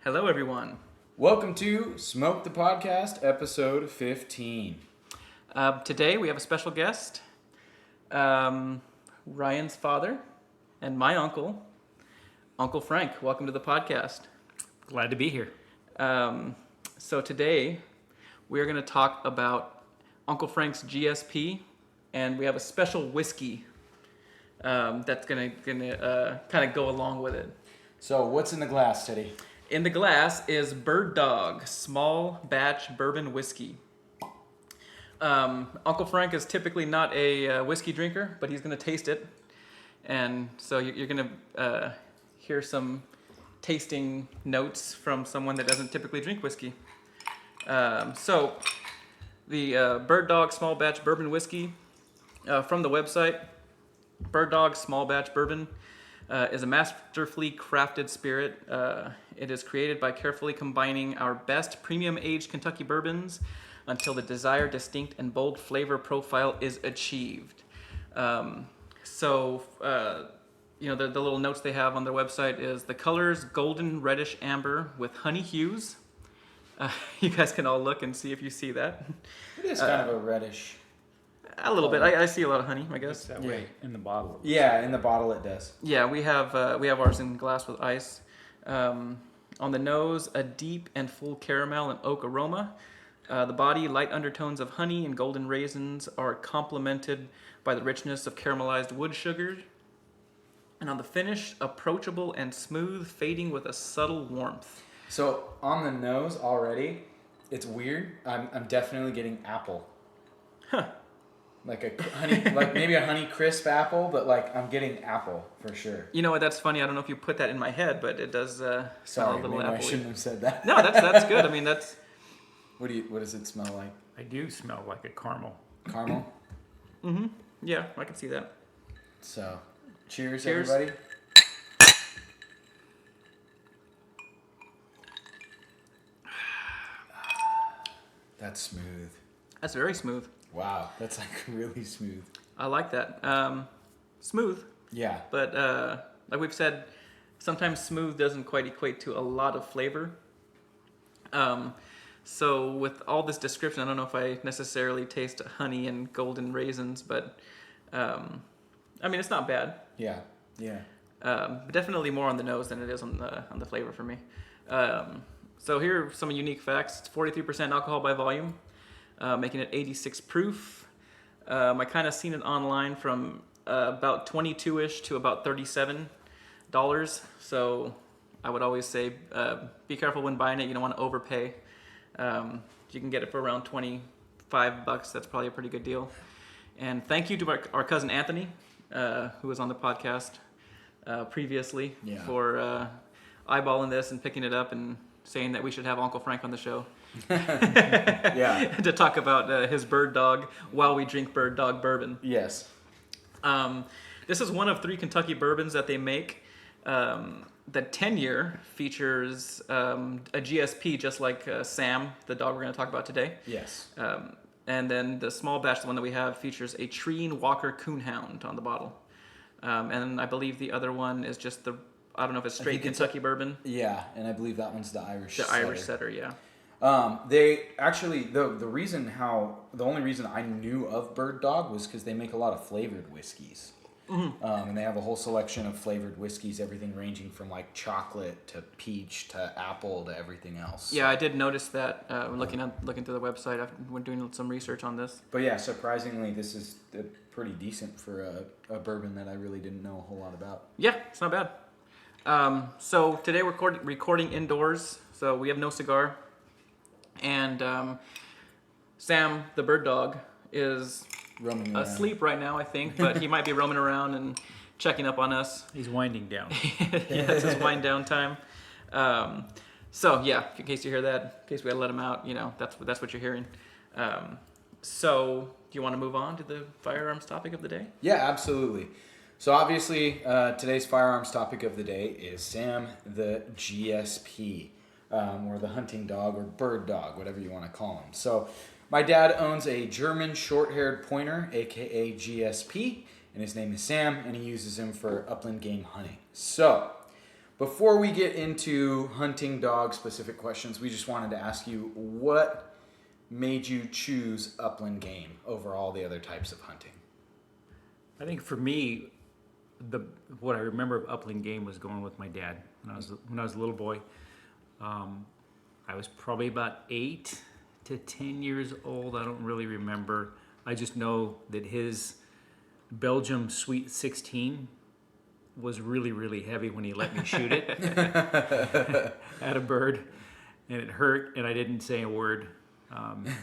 Hello, everyone. Welcome to Smoke the Podcast, episode 15. Today we have a special guest, Ryan's father and my uncle, Uncle Frank. Welcome to the podcast. Glad to be here. So today we are going to talk about Uncle Frank's GSP, and we have a special whiskey that's going to kind of go along with it. So, what's in the glass, Teddy? In the glass is Bird Dog Small Batch Bourbon Whiskey. Uncle Frank is typically not a whiskey drinker, but he's going to taste it. And so you're going to hear some tasting notes from someone that doesn't typically drink whiskey. So the Bird Dog Small Batch Bourbon Whiskey from the website, Bird Dog Small Batch Bourbon is a masterfully crafted spirit. It is created by carefully combining our best premium aged Kentucky bourbons until the desired distinct and bold flavor profile is achieved. The little notes they have on their website is the colors golden reddish amber with honey hues. You guys can all look and see if you see that. It is kind of a reddish. A little bit. I see a lot of honey, I guess. It's that way in the bottle. Yeah, in the bottle it does. Yeah, we have ours in glass with ice. On the nose, a deep and full caramel and oak aroma. The body, light undertones of honey and golden raisins are complemented by the richness of caramelized wood sugar. And on the finish, approachable and smooth, fading with a subtle warmth. So, on the nose already, it's weird. I'm definitely getting apple. Huh. Like a honey, like maybe a honey crisp apple, but like I'm getting apple for sure. You know what? That's funny. I don't know if you put that in my head, but it does smell Sorry, a little maybe apple-y. I shouldn't have said that. No, that's good. I mean, that's... What does it smell like? I do smell like a caramel. Caramel? Mm-hmm. Yeah, I can see that. So, cheers. Cheers. Everybody. That's smooth. That's very smooth. Wow, that's like really smooth. I like that. Smooth, Yeah. but like we've said, sometimes smooth doesn't quite equate to a lot of flavor. So with all this description, I don't know if I necessarily taste honey and golden raisins, but I mean, it's not bad. Yeah. Yeah. Definitely more on the nose than it is on the flavor for me. So here are some unique facts. It's 43% alcohol by volume, making it 86 proof. I kind of seen it online from about 22-ish to about $37. So I would always say be careful when buying it. You don't want to overpay. You can get it for around $25. That's probably a pretty good deal. And thank you to our cousin Anthony, who was on the podcast previously, for eyeballing this and picking it up and saying that we should have Uncle Frank on the show. Yeah. To talk about his Bird Dog while we drink Bird Dog bourbon. Yes. This is one of 3 Kentucky bourbons that they make. The 10-year features a GSP, just like Sam, the dog we're going to talk about today. Yes. And then the small batch, the one that we have, features a Treen Walker Coonhound on the bottle. And I believe the other one is just I don't know if it's straight Kentucky bourbon. Yeah, and I believe that one's the Irish The setter. Irish setter, yeah. They actually, the only reason I knew of Bird Dog was because they make a lot of flavored whiskeys. Mm-hmm. And they have a whole selection of flavored whiskeys, everything ranging from like chocolate to peach to apple to everything else. Yeah, I did notice that looking through the website. I've been doing some research on this. But yeah, surprisingly, this is pretty decent for a bourbon that I really didn't know a whole lot about. Yeah, it's not bad. So today we're recording indoors, so we have no cigar. And Sam, the Bird Dog, is Roaming around. asleep right now, I think, but he might be roaming around and checking up on us. He's winding down. Yeah, it's his wind down time. So yeah, in case you hear that, in case we had to let him out, that's what you're hearing. So do you want to move on to the firearms topic of the day? Yeah, absolutely. So obviously, today's firearms topic of the day is Sam the GSP, or the hunting dog, or bird dog, whatever you want to call him. So my dad owns a German Shorthaired Pointer, aka GSP, and his name is Sam, and he uses him for upland game hunting. So Before we get into hunting dog specific questions, we just wanted to ask you what made you choose upland game over all the other types of hunting? I think for me, what I remember of upland game was going with my dad when I was a little boy. I was probably about 8 to 10 years old. I don't really remember. I just know that his Belgium Sweet 16 was really, really heavy when he let me shoot it at a bird, and it hurt, and I didn't say a word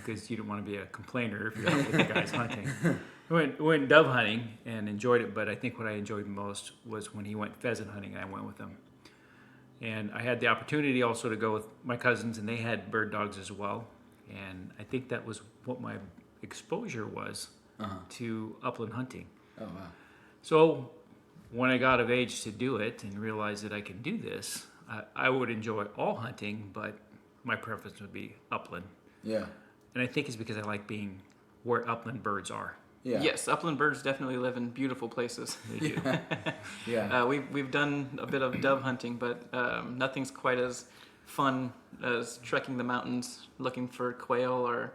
because you don't want to be a complainer if you're out with the guys hunting. We went dove hunting and enjoyed it, but I think what I enjoyed most was when he went pheasant hunting, and I went with him. And I had the opportunity also to go with my cousins, and they had bird dogs as well. And I think that was what my exposure was to upland hunting. Oh, wow. So when I got of age to do it and realized that I could do this, I would enjoy all hunting, but my preference would be upland. Yeah. And I think it's because I like being where upland birds are. Yeah. Yes, upland birds definitely live in beautiful places. They do. Yeah. We've done a bit of dove hunting, but nothing's quite as fun as trekking the mountains looking for quail or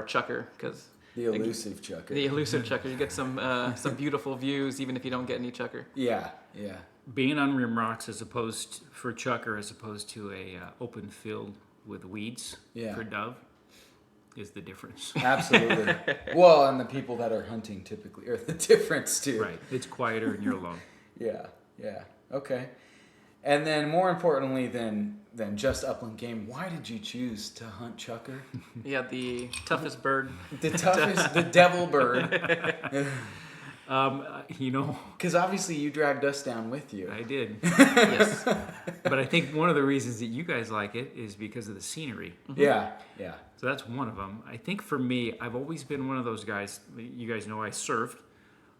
chukar, because The elusive chukar. the elusive chukar, you get some beautiful views even if you don't get any chukar. Yeah. Yeah. Being on rim rocks for chukar as opposed to a open field with weeds for dove is the difference. Absolutely. Well, and the people that are hunting typically are the difference too. Right. It's quieter and you're alone. Yeah. Yeah. Okay. And then more importantly than just upland game, why did you choose to hunt chukar? Yeah, the toughest bird. The toughest, the devil bird. Because obviously you dragged us down with you. I did. Yes. But I think one of the reasons that you guys like it is because of the scenery. Yeah. Yeah. So that's one of them. I think for me, I've always been one of those guys. You guys know I surfed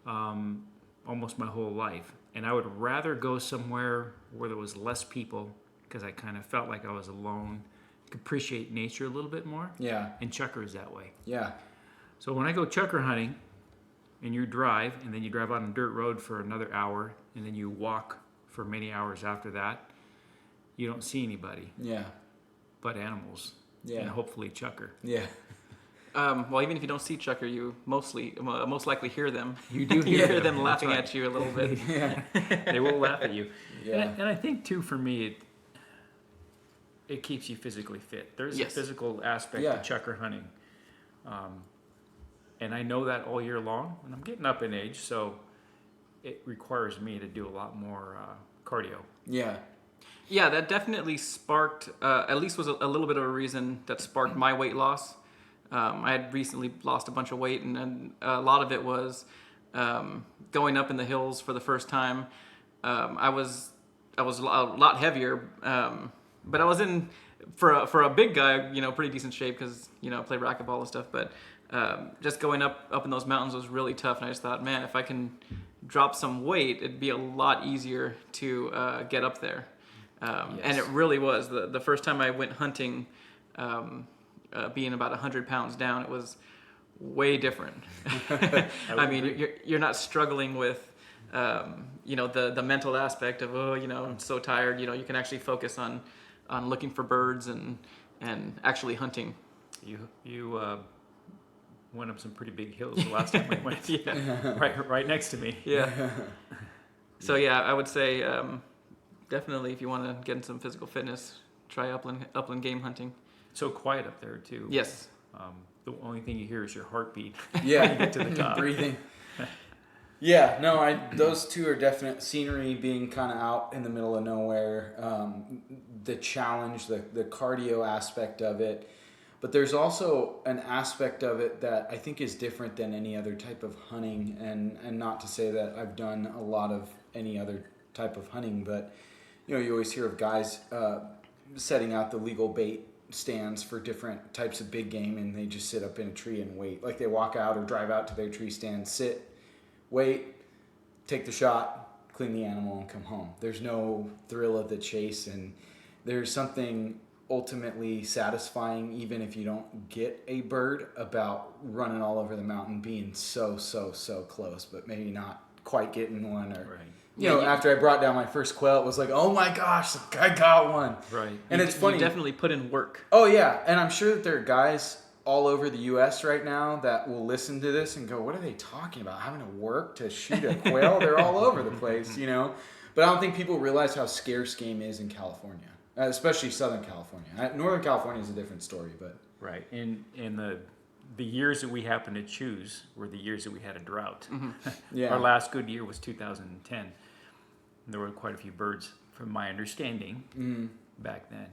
almost my whole life. And I would rather go somewhere where there was less people because I kind of felt like I was alone. Could appreciate nature a little bit more. Yeah. And chukar is that way. Yeah. So when I go chukar hunting and you drive, and then you drive on a dirt road for another hour, and then you walk for many hours after that, you don't see anybody Yeah. but animals. Yeah. And hopefully chukar. Yeah. Well, even if you don't see chukar, you most likely hear them. You do You hear them That's laughing right. at you a little bit. Yeah. They will laugh at you. Yeah. And I think too, for me, it keeps you physically fit. There's Yes. a physical aspect Yeah. to chukar hunting, and I know that all year long. And I'm getting up in age, so it requires me to do a lot more cardio. Yeah. Yeah, that definitely sparked, at least was a little bit of a reason that sparked my weight loss. I had recently lost a bunch of weight, and a lot of it was going up in the hills for the first time. I was a lot heavier, but I was in for a big guy, pretty decent shape because I play racquetball and stuff. But just going up in those mountains was really tough, and I just thought, man, if I can drop some weight, it'd be a lot easier to get up there. And it really was. The first time I went hunting, being about 100 pounds down, it was way different. I mean, you're not struggling with, the mental aspect of, I'm so tired. You can actually focus on looking for birds and actually hunting. You went up some pretty big hills the last time we went. Yeah. Right next to me. Yeah. So yeah, I would say definitely if you want to get in some physical fitness, try upland game hunting. So quiet up there too. Yes. The only thing you hear is your heartbeat. Yeah. when you get to the top. Breathing. Yeah, no, those two are definite. Scenery, being kind of out in the middle of nowhere, the challenge, the cardio aspect of it. But there's also an aspect of it that I think is different than any other type of hunting, and not to say that I've done a lot of any other type of hunting, but you always hear of guys setting out the legal bait stands for different types of big game, and they just sit up in a tree and wait. Like they walk out or drive out to their tree stand, sit, wait, take the shot, clean the animal, and come home. There's no thrill of the chase, and there's something ultimately satisfying, even if you don't get a bird, about running all over the mountain, being so close, but maybe not quite getting one, or after I brought down my first quail, it was like, oh my gosh, I got one. Right. And it's funny. You definitely put in work. Oh yeah, and I'm sure that there are guys all over the U.S. right now that will listen to this and go, what are they talking about? Having to work to shoot a quail? They're all over the place, But I don't think people realize how scarce game is in California, especially Southern California. Northern California is a different story, but... Right. In the years that we happened to choose were the years that we had a drought. Yeah. Our last good year was 2010. There were quite a few birds, from my understanding, back then.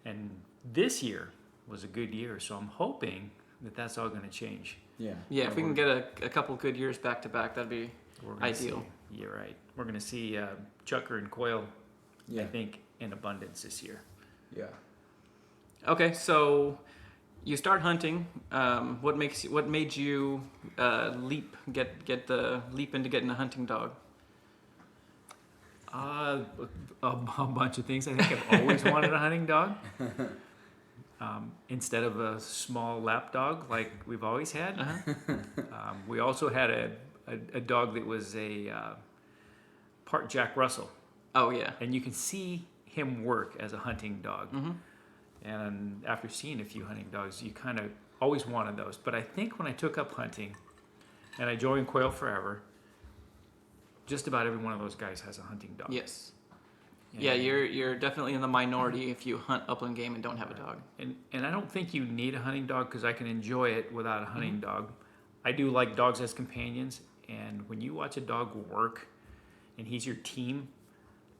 And this year was a good year, so I'm hoping that that's all going to change. Yeah. Yeah, if we can get a couple good years back to back, that'd be ideal. You're right. We're going to see chukar and quail, Yeah. I think, in abundance this year. Yeah. Okay, so you start hunting. What made you get the leap into getting a hunting dog? A bunch of things. I think I've always wanted a hunting dog. Instead of a small lap dog like we've always had. We also had a dog that was a part Jack Russell. Oh, yeah. And you can see him work as a hunting dog. And after seeing a few hunting dogs, you kind of always wanted those. But I think when I took up hunting and I joined Quail Forever, just about every one of those guys has a hunting dog. Yes. Yeah, you're definitely in the minority if you hunt upland game and don't have a dog. And I don't think you need a hunting dog because I can enjoy it without a hunting dog. I do like dogs as companions, and when you watch a dog work and he's your team,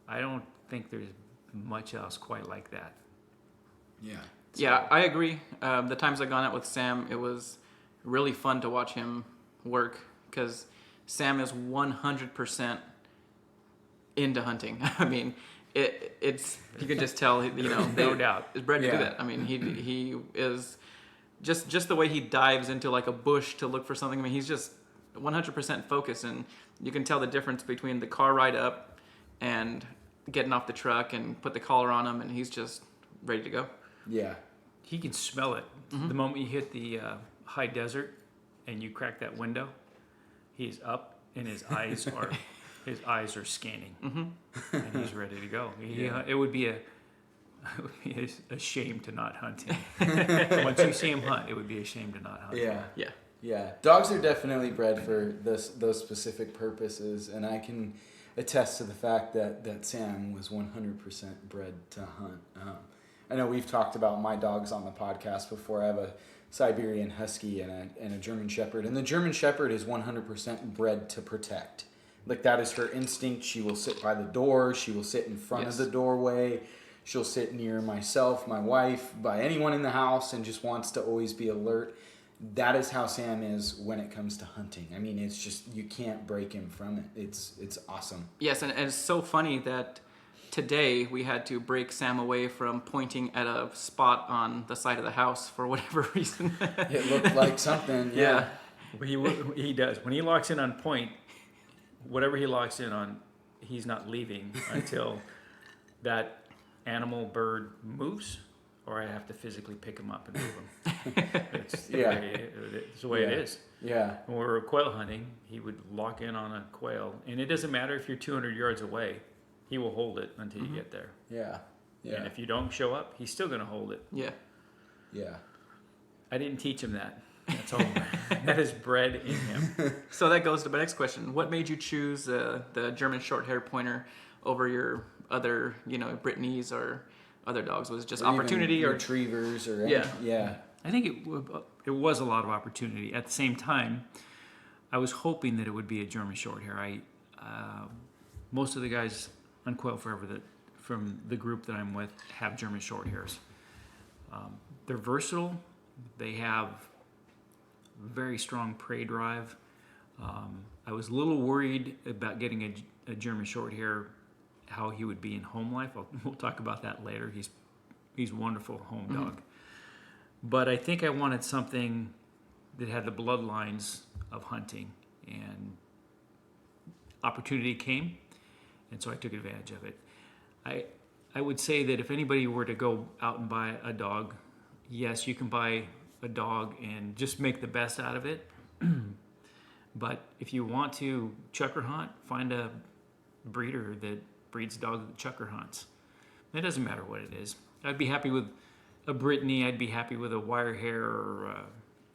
I don't think there's much else quite like that. Yeah. Yeah, I agree. The times I've gone out with Sam, it was really fun to watch him work because Sam is 100% into hunting. I mean, it's you can just tell, No doubt. is bred to do that. I mean, he is just the way he dives into like a bush to look for something. I mean, he's just 100% focused, and you can tell the difference between the car ride up and getting off the truck and put the collar on him, and he's just ready to go. Yeah. He can smell it. The moment you hit the high desert and you crack that window, he's up and his eyes are scanning, and he's ready to go. It would be a shame to not hunt him. Once you see him hunt, it would be a shame to not hunt him. Yeah. Yeah. Dogs are definitely bred for those specific purposes, and I can attest to the fact that Sam was 100% bred to hunt. I know we've talked about my dogs on the podcast before. I have a Siberian Husky and a German Shepherd, and the German Shepherd is 100% bred to protect. Like, that is her instinct. She will sit by the door. She will sit in front of the doorway. She'll sit near myself, my wife, by anyone in the house, and just wants to always be alert. That is how Sam is when it comes to hunting. I mean, it's just, you can't break him from it. It's awesome. Yes, and it's so funny that today we had to break Sam away from pointing at a spot on the side of the house for whatever reason. It looked like something. Yeah. He does. When he locks in on point, whatever he locks in on, he's not leaving until that animal bird moves, or I have to physically pick him up and move him. It's the way it is. Yeah. When we were quail hunting, he would lock in on a quail, and it doesn't matter if you're 200 yards away, he will hold it until you get there. Yeah. Yeah. And if you don't show up, he's still going to hold it. Yeah. Yeah. I didn't teach him that. That's all. That is bred in him. So that goes to my next question. What made you choose the German Shorthaired Pointer over your other, Brittany's or other dogs? Was it just opportunity or retrievers or Yeah. Yeah. I think it was a lot of opportunity. At the same time, I was hoping that it would be a German Shorthair. Most of the guys on Quail Forever from the group that I'm with have German Shorthairs. They're versatile. They have very strong prey drive. I was a little worried about getting a German Shorthair, how he would be in home life. We'll talk about that later. He's a wonderful home dog. But I think I wanted something that had the bloodlines of hunting, and opportunity came, and so I took advantage of it. I would say that if anybody were to go out and buy a dog, yes, you can buy a dog and just make the best out of it. But if you want to chukar hunt, find a breeder that breeds dogs that chucker hunts. It doesn't matter what it is. I'd be happy with a Brittany. I'd be happy with a wire hair or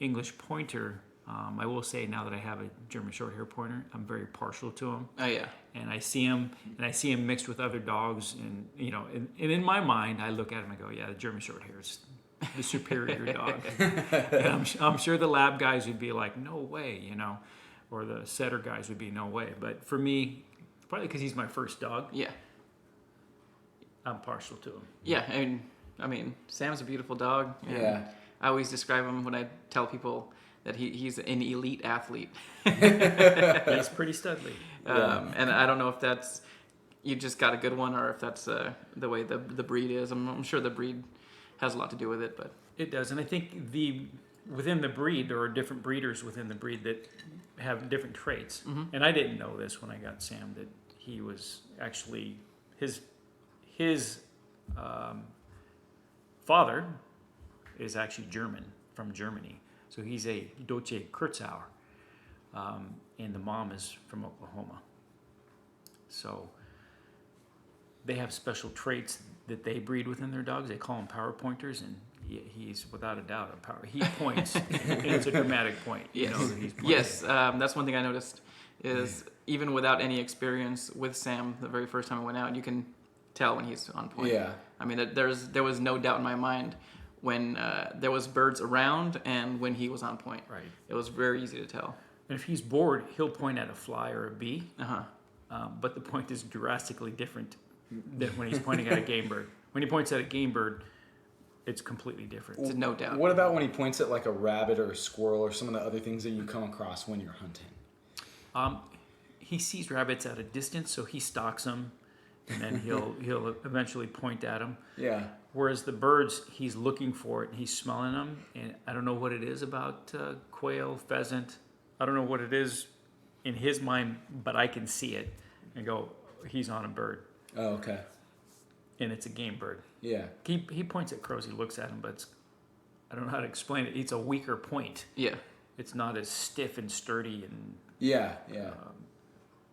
English pointer. I will say now that I have a German Shorthaired Pointer, I'm very partial to him. Oh yeah. And I see him mixed with other dogs, and and in my mind, I look at him and go, yeah, the German Shorthair is the superior dog. And I'm sure the lab guys would be like, no way, or the setter guys would be no way. But for me, probably because he's my first dog, Yeah. I'm partial to him. Yeah. I mean, Sam's a beautiful dog. And Yeah. I always describe him when I tell people that he's an elite athlete. He's pretty studly. And I don't know if that's you just got a good one or if that's the way the breed is. I'm sure the breed has a lot to do with it, but It does, and I think within the breed, there are different breeders within the breed that have different traits. Mm-hmm. And I didn't know this when I got Sam, that he was actually his father is actually German, from Germany. So he's a Deutsche Kurzauer, and the mom is from Oklahoma. So they have special traits that they breed within their dogs. They call them power pointers, and he's without a doubt a power. He points, and it's a dramatic point. yes, That he's pointing. yes. That's one thing I noticed is even without any experience with Sam, the very first time I went out, you can tell when he's on point. Yeah. I mean, there was no doubt in my mind when there was birds around and when he was on point. Right. It was very easy to tell. And if he's bored, he'll point at a fly or a bee, Uh-huh. but the point is drastically different than when he's pointing at a game bird. When he points at a game bird, it's completely different. It's no doubt. What about when he points at like a rabbit or a squirrel or some of the other things that you come across when you're hunting? He sees rabbits at a distance, so he stalks them, and then he'll eventually point at them. Yeah. Whereas the birds, he's looking for it, and he's smelling them, and I don't know what it is about quail, pheasant. I don't know what it is in his mind, but I can see it and go, he's on a bird, Oh, okay. and it's a game bird. Yeah. He points at crows, he looks at them, but I don't know how to explain it. It's a weaker point. Yeah. It's not as stiff and sturdy and Yeah. Yeah.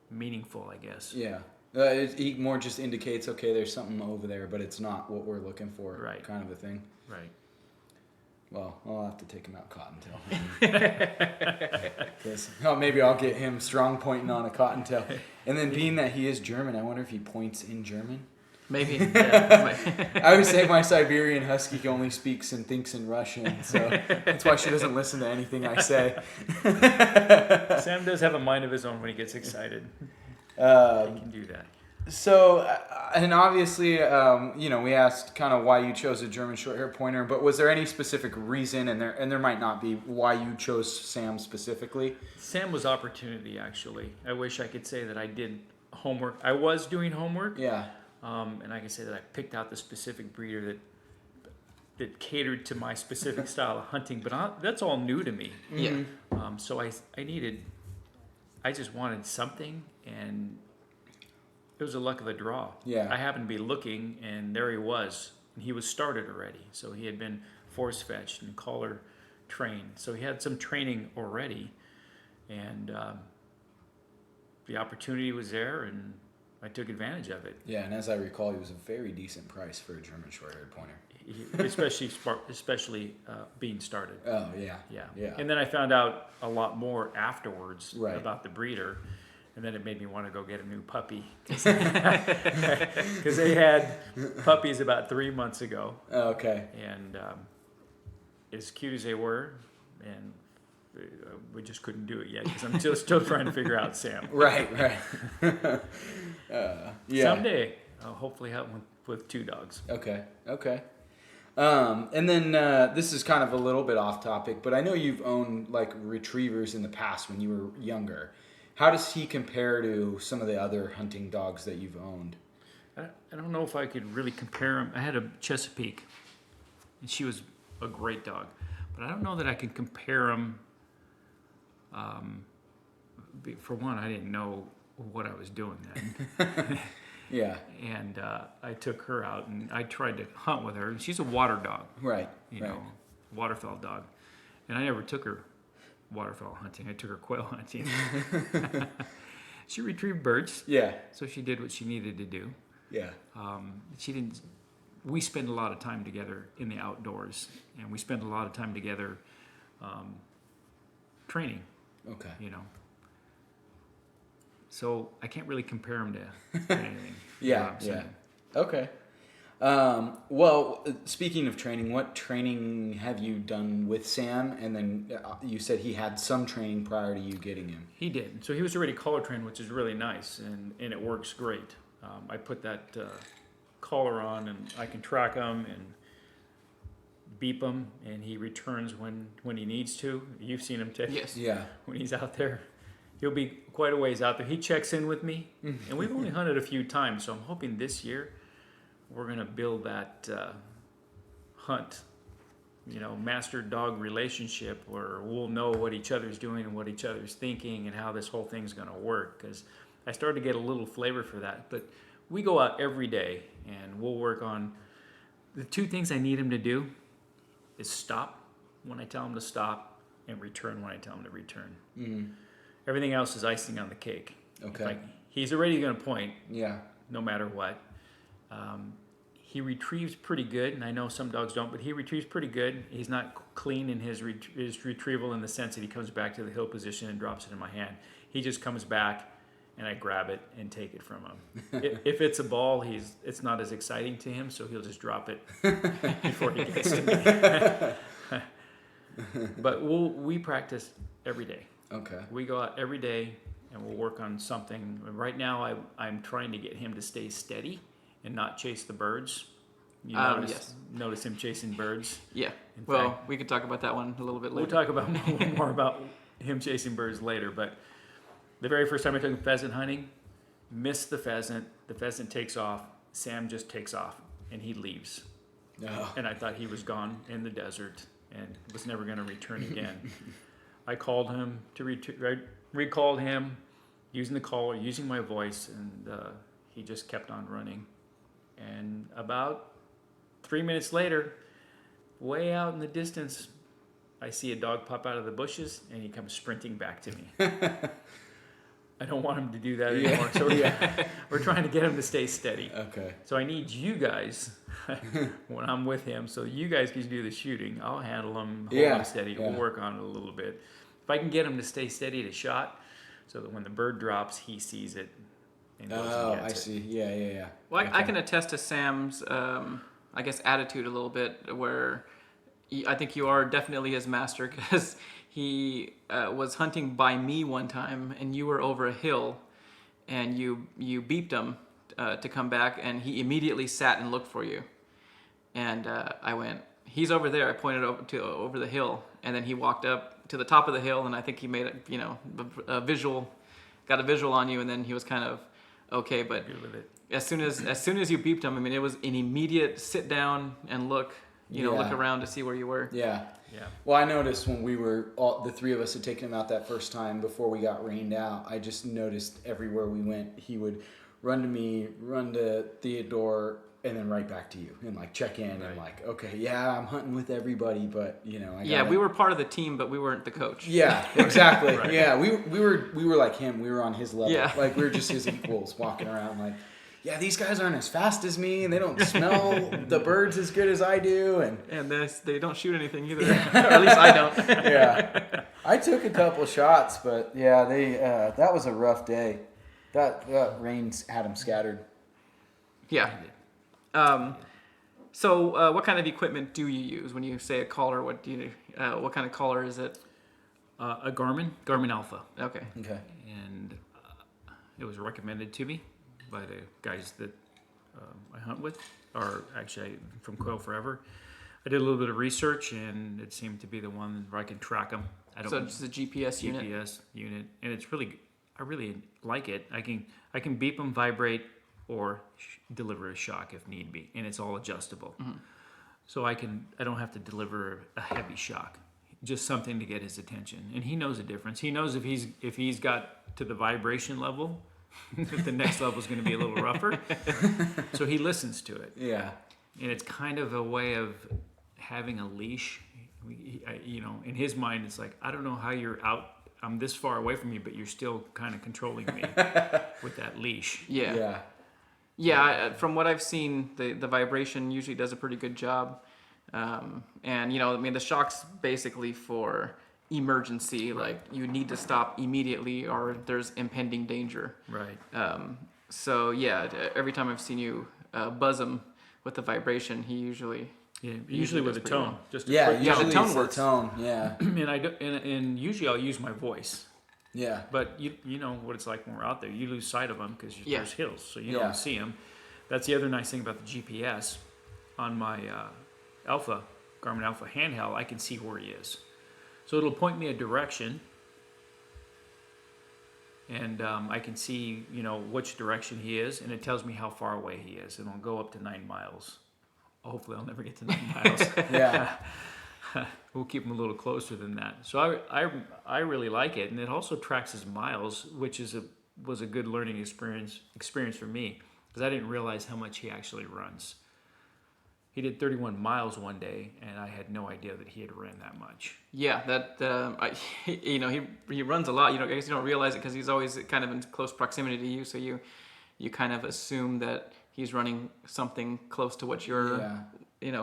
meaningful, I guess. Yeah. He more just indicates, okay, there's something over there, but it's not what we're looking for, Right. kind of a thing. Right. Well, I'll have to take him out cottontail. Maybe I'll get him strong pointing on a cottontail. And then being that he is German, I wonder if he points in German. Maybe. Yeah. I always say my Siberian Husky only speaks and thinks in Russian, so that's why she doesn't listen to anything I say. Sam does have a mind of his own when he gets excited. He can do that. So, and obviously, we asked kind of why you chose a German Shorthaired Pointer, but was there any specific reason, and there might not be, why you chose Sam specifically? Sam was opportunity, actually. I wish I could say that I did homework. I was doing homework. Yeah. And I can say that I picked out the specific breeder that catered to my specific style of hunting, but that's all new to me. Yeah. So I just wanted something, and it was a luck of the draw. Yeah. I happened to be looking, and there he was. And he was started already. So he had been force fetched and collar trained. So he had some training already. And the opportunity was there, and I took advantage of it. Yeah, and as I recall, he was a very decent price for a German Shorthaired Pointer. Especially being started. Oh, yeah. Yeah. And then I found out a lot more afterwards Right. about the breeder. And then it made me want to go get a new puppy. Because they had puppies about 3 months ago. Oh, okay. And as cute as they were, and we just couldn't do it yet because I'm still trying to figure out Sam. Right. Yeah. Someday, I'll hopefully have one with 2 dogs. Okay. And then this is kind of a little bit off topic, but I know you've owned like retrievers in the past when you were younger. How does he compare to some of the other hunting dogs that you've owned? I don't know if I could really compare him. I had a Chesapeake, and she was a great dog, but I don't know that I could compare him. For one, I didn't know what I was doing then. Yeah. And I took her out, and I tried to hunt with her. And she's a water dog, Right. waterfowl dog. And I never took her waterfowl hunting. I took her quail hunting. She retrieved birds, Yeah. so she did what she needed to do. Yeah. She didn't. We spend a lot of time together in the outdoors, and we spend a lot of time together training. Okay. You know. So I can't really compare them to anything. Yeah. Yeah. Okay. Well, speaking of training, what training have you done with Sam? And then you said he had some training prior to you getting him. He did. So he was already collar trained, which is really nice, and it works great. I put that collar on, and I can track him and beep him, and he returns when he needs to. You've seen him, Ted. Yes. Yeah. When he's out there, he'll be quite a ways out there. He checks in with me, and we've only hunted a few times, so I'm hoping this year we're going to build that hunt, master dog relationship where we'll know what each other's doing and what each other's thinking and how this whole thing's going to work. Because I started to get a little flavor for that. But we go out every day and we'll work on the two things I need him to do is stop when I tell him to stop and return when I tell him to return. Mm-hmm. Everything else is icing on the cake. Okay. Like, he's already going to point Yeah. no matter what. He retrieves pretty good, and I know some dogs don't, but he retrieves pretty good. He's not clean in his retrieval in the sense that he comes back to the hill position and drops it in my hand. He just comes back, and I grab it and take it from him. If it's a ball, it's not as exciting to him, so he'll just drop it before he gets to me. But we practice every day. Okay. We go out every day, and we'll work on something. Right now, I'm trying to get him to stay steady and not chase the birds. You notice him chasing birds. Yeah. In Well, fact, we could talk about that one a little bit later. we'll talk about more about him chasing birds later. But the very first time I took him pheasant hunting, missed the pheasant. The pheasant takes off. Sam just takes off, and he leaves. No. And I thought he was gone in the desert and was never going to return again. I called him to recalled him using the caller, using my voice, and he just kept on running. And about 3 minutes later, way out in the distance, I see a dog pop out of the bushes, and he comes sprinting back to me. I don't want him to do that anymore, so we're trying to get him to stay steady. Okay. So I need you guys, when I'm with him, so you guys can do the shooting. I'll handle him, hold him steady. We'll work on it a little bit. If I can get him to stay steady at a shot, so that when the bird drops, he sees it. And goes and gets I see. Yeah. Well, Okay. I can attest to Sam's, attitude a little bit, where I think you are definitely his master, because he was hunting by me one time, and you were over a hill, and you beeped him to come back, and he immediately sat and looked for you. And I went, he's over there. I pointed over the hill, and then he walked up to the top of the hill, and I think he made a visual, got a visual on you, and then he was kind of okay. But good with it. as soon as you beeped him, I mean, it was an immediate sit down and look around to see where you were. Yeah. Yeah. Well, I noticed when the three of us had taken him out that first time before we got rained out, I just noticed everywhere we went, he would run to me, run to Theodore, and then right back to you, and check in, and okay, yeah, I'm hunting with everybody, but we were part of the team, but we weren't the coach. Yeah, exactly. Right. Yeah, we were like him. We were on his level. Yeah. We were just his equals, walking around yeah, these guys aren't as fast as me, and they don't smell the birds as good as I do, and they don't shoot anything either. Or at least I don't. Yeah, I took a couple shots, but yeah, that was a rough day. That rain had them scattered. Yeah. So what kind of equipment do you use when you say a collar? What kind of collar is it? A Garmin Alpha. Okay. And it was recommended to me by the guys that I hunt with, or actually from Quail Forever. I did a little bit of research, and it seemed to be the one where I can track them. So it's a GPS unit. GPS unit, and it's I really like it. I can beep them, vibrate, or deliver a shock if need be, and it's all adjustable. Mm-hmm. So I don't have to deliver a heavy shock, just something to get his attention, and he knows the difference. He knows if he's got to the vibration level, the next level is going to be a little rougher. So he listens to it. Yeah, and it's kind of a way of having a leash. In his mind, it's like, I don't know how you're out I'm this far away from you, but you're still kind of controlling me with that leash. Yeah. Yeah, from what I've seen, the vibration usually does a pretty good job. And, the shock's basically for emergency, like you need to stop immediately or there's impending danger. Right. So, yeah, every time I've seen you buzz him with the vibration, he usually... Yeah, usually with a does pretty tone. well. Just a Yeah, quick usually the tone it's works. the tone. Yeah. and usually I'll use my voice. Yeah. But you know what it's like when we're out there. You lose sight of them because there's hills, so you Yeah. don't see them. That's the other nice thing about the GPS. On my Garmin Alpha handheld, I can see where he is. So it'll point me a direction, and I can see, which direction he is, and it tells me how far away he is, and I'll go up to 9 miles. Hopefully I'll never get to 9 miles. Yeah. We'll keep him a little closer than that. So I really like it, and it also tracks his miles, which was a good learning experience for me, because I didn't realize how much he actually runs. He did 31 miles one day, and I had no idea that he had ran that much. Yeah, he runs a lot. I guess you don't realize it because he's always kind of in close proximity to you, so you kind of assume that he's running something close to what you're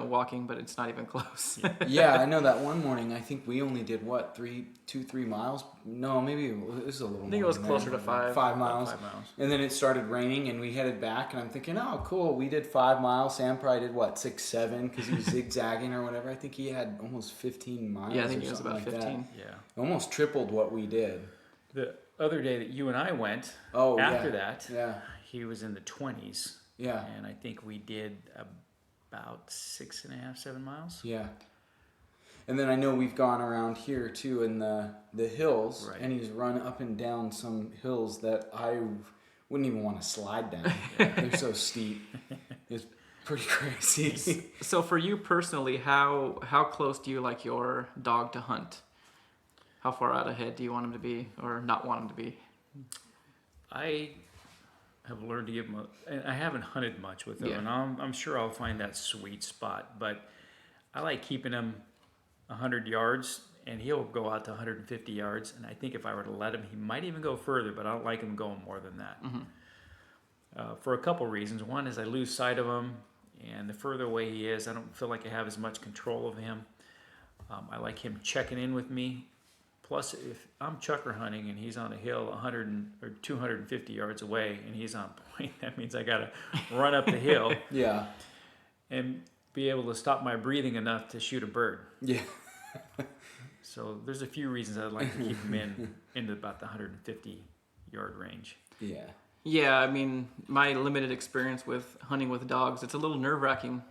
walking, but it's not even close. Yeah, I know that one morning, I think we only did 3 miles? No, maybe it was a little more. I think it was than closer that. to 5. 5 miles. 5 miles. And then it started raining and we headed back and I'm thinking, oh, cool. We did 5 miles. Sam probably did 6, 7 because he was zigzagging or whatever. I think he had almost 15 miles. Yeah, I think or it was something about like 15. Yeah. That. Almost tripled what we did. The other day that you and I went, After that, yeah. he was in the 20s. Yeah. And I think we did about 6.5, 7 miles. Yeah. And then I know we've gone around here too in the hills, Right. and he's run up and down some hills that I wouldn't even want to slide down. They're so steep. It's pretty crazy. So for you personally, how close do you like your dog to hunt? How far out ahead do you want him to be or not want him to be? I have learned to give him and I haven't hunted much with him, Yeah. and I'm sure I'll find that sweet spot, but I like keeping him 100 yards, and he'll go out to 150 yards, and I think if I were to let him, he might even go further, but I don't like him going more than that. Mm-hmm. For a couple reasons. One is I lose sight of him, and the further away he is, I don't feel like I have as much control of him. I like him checking in with me. Plus, if I'm chucker hunting and he's on a hill 100 or 250 yards away and he's on point, that means I got to run up the hill Yeah. and be able to stop my breathing enough to shoot a bird. Yeah. So there's a few reasons I'd like to keep him into about the 150 yard range. Yeah. Yeah, I mean, my limited experience with hunting with dogs, it's a little nerve-wracking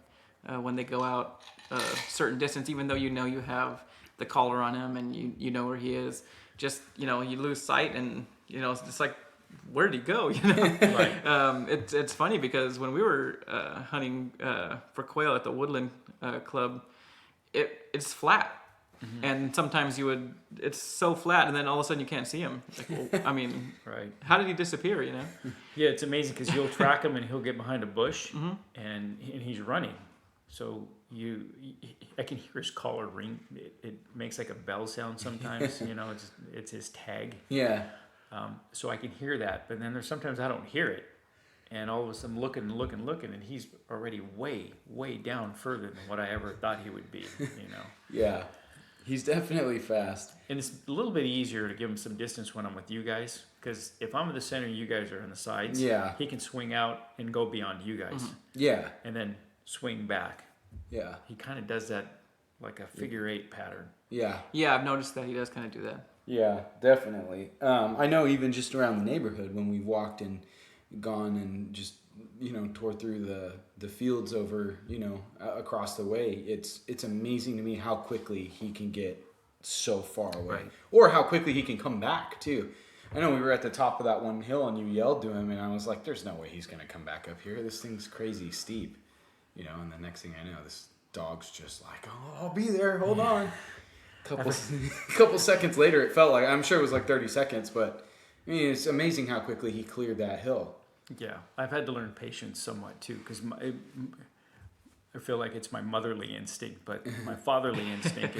when they go out a certain distance, even though you have the collar on him and you know where he is. Just, you lose sight and, it's just like, where did he go? Right. It's funny because when we were hunting for quail at the Woodland Club, it's flat. Mm-hmm. And sometimes it's so flat and then all of a sudden you can't see him. Like, well, I mean, Right. how did he disappear, Yeah, it's amazing because you'll track him and he'll get behind a bush, Mm-hmm. and he's running. So I can hear his collar ring. It makes like a bell sound sometimes. It's his tag. Yeah. So I can hear that, but then there's sometimes I don't hear it, and all of a sudden I'm looking, and he's already way, way down further than what I ever thought he would be. Yeah. He's definitely fast. And it's a little bit easier to give him some distance when I'm with you guys, because if I'm in the center, you guys are on the sides. Yeah. He can swing out and go beyond you guys, Yeah. and then swing back. Yeah. He kind of does that like a figure 8 pattern. Yeah. Yeah, I've noticed that he does kind of do that. Yeah, definitely. I know even just around the neighborhood when we've walked and gone and just, tore through the fields over, across the way, it's amazing to me how quickly he can get so far away. Right. Or how quickly he can come back, too. I know we were at the top of that one hill and you yelled to him and I was like, there's no way he's going to come back up here. This thing's crazy steep. And the next thing I know, this dog's just like, oh, I'll be there. Hold on. Couple seconds later, it felt like, I'm sure it was like 30 seconds, but I mean, it's amazing how quickly he cleared that hill. Yeah, I've had to learn patience somewhat too, because I feel like it's my motherly instinct, but my fatherly instinct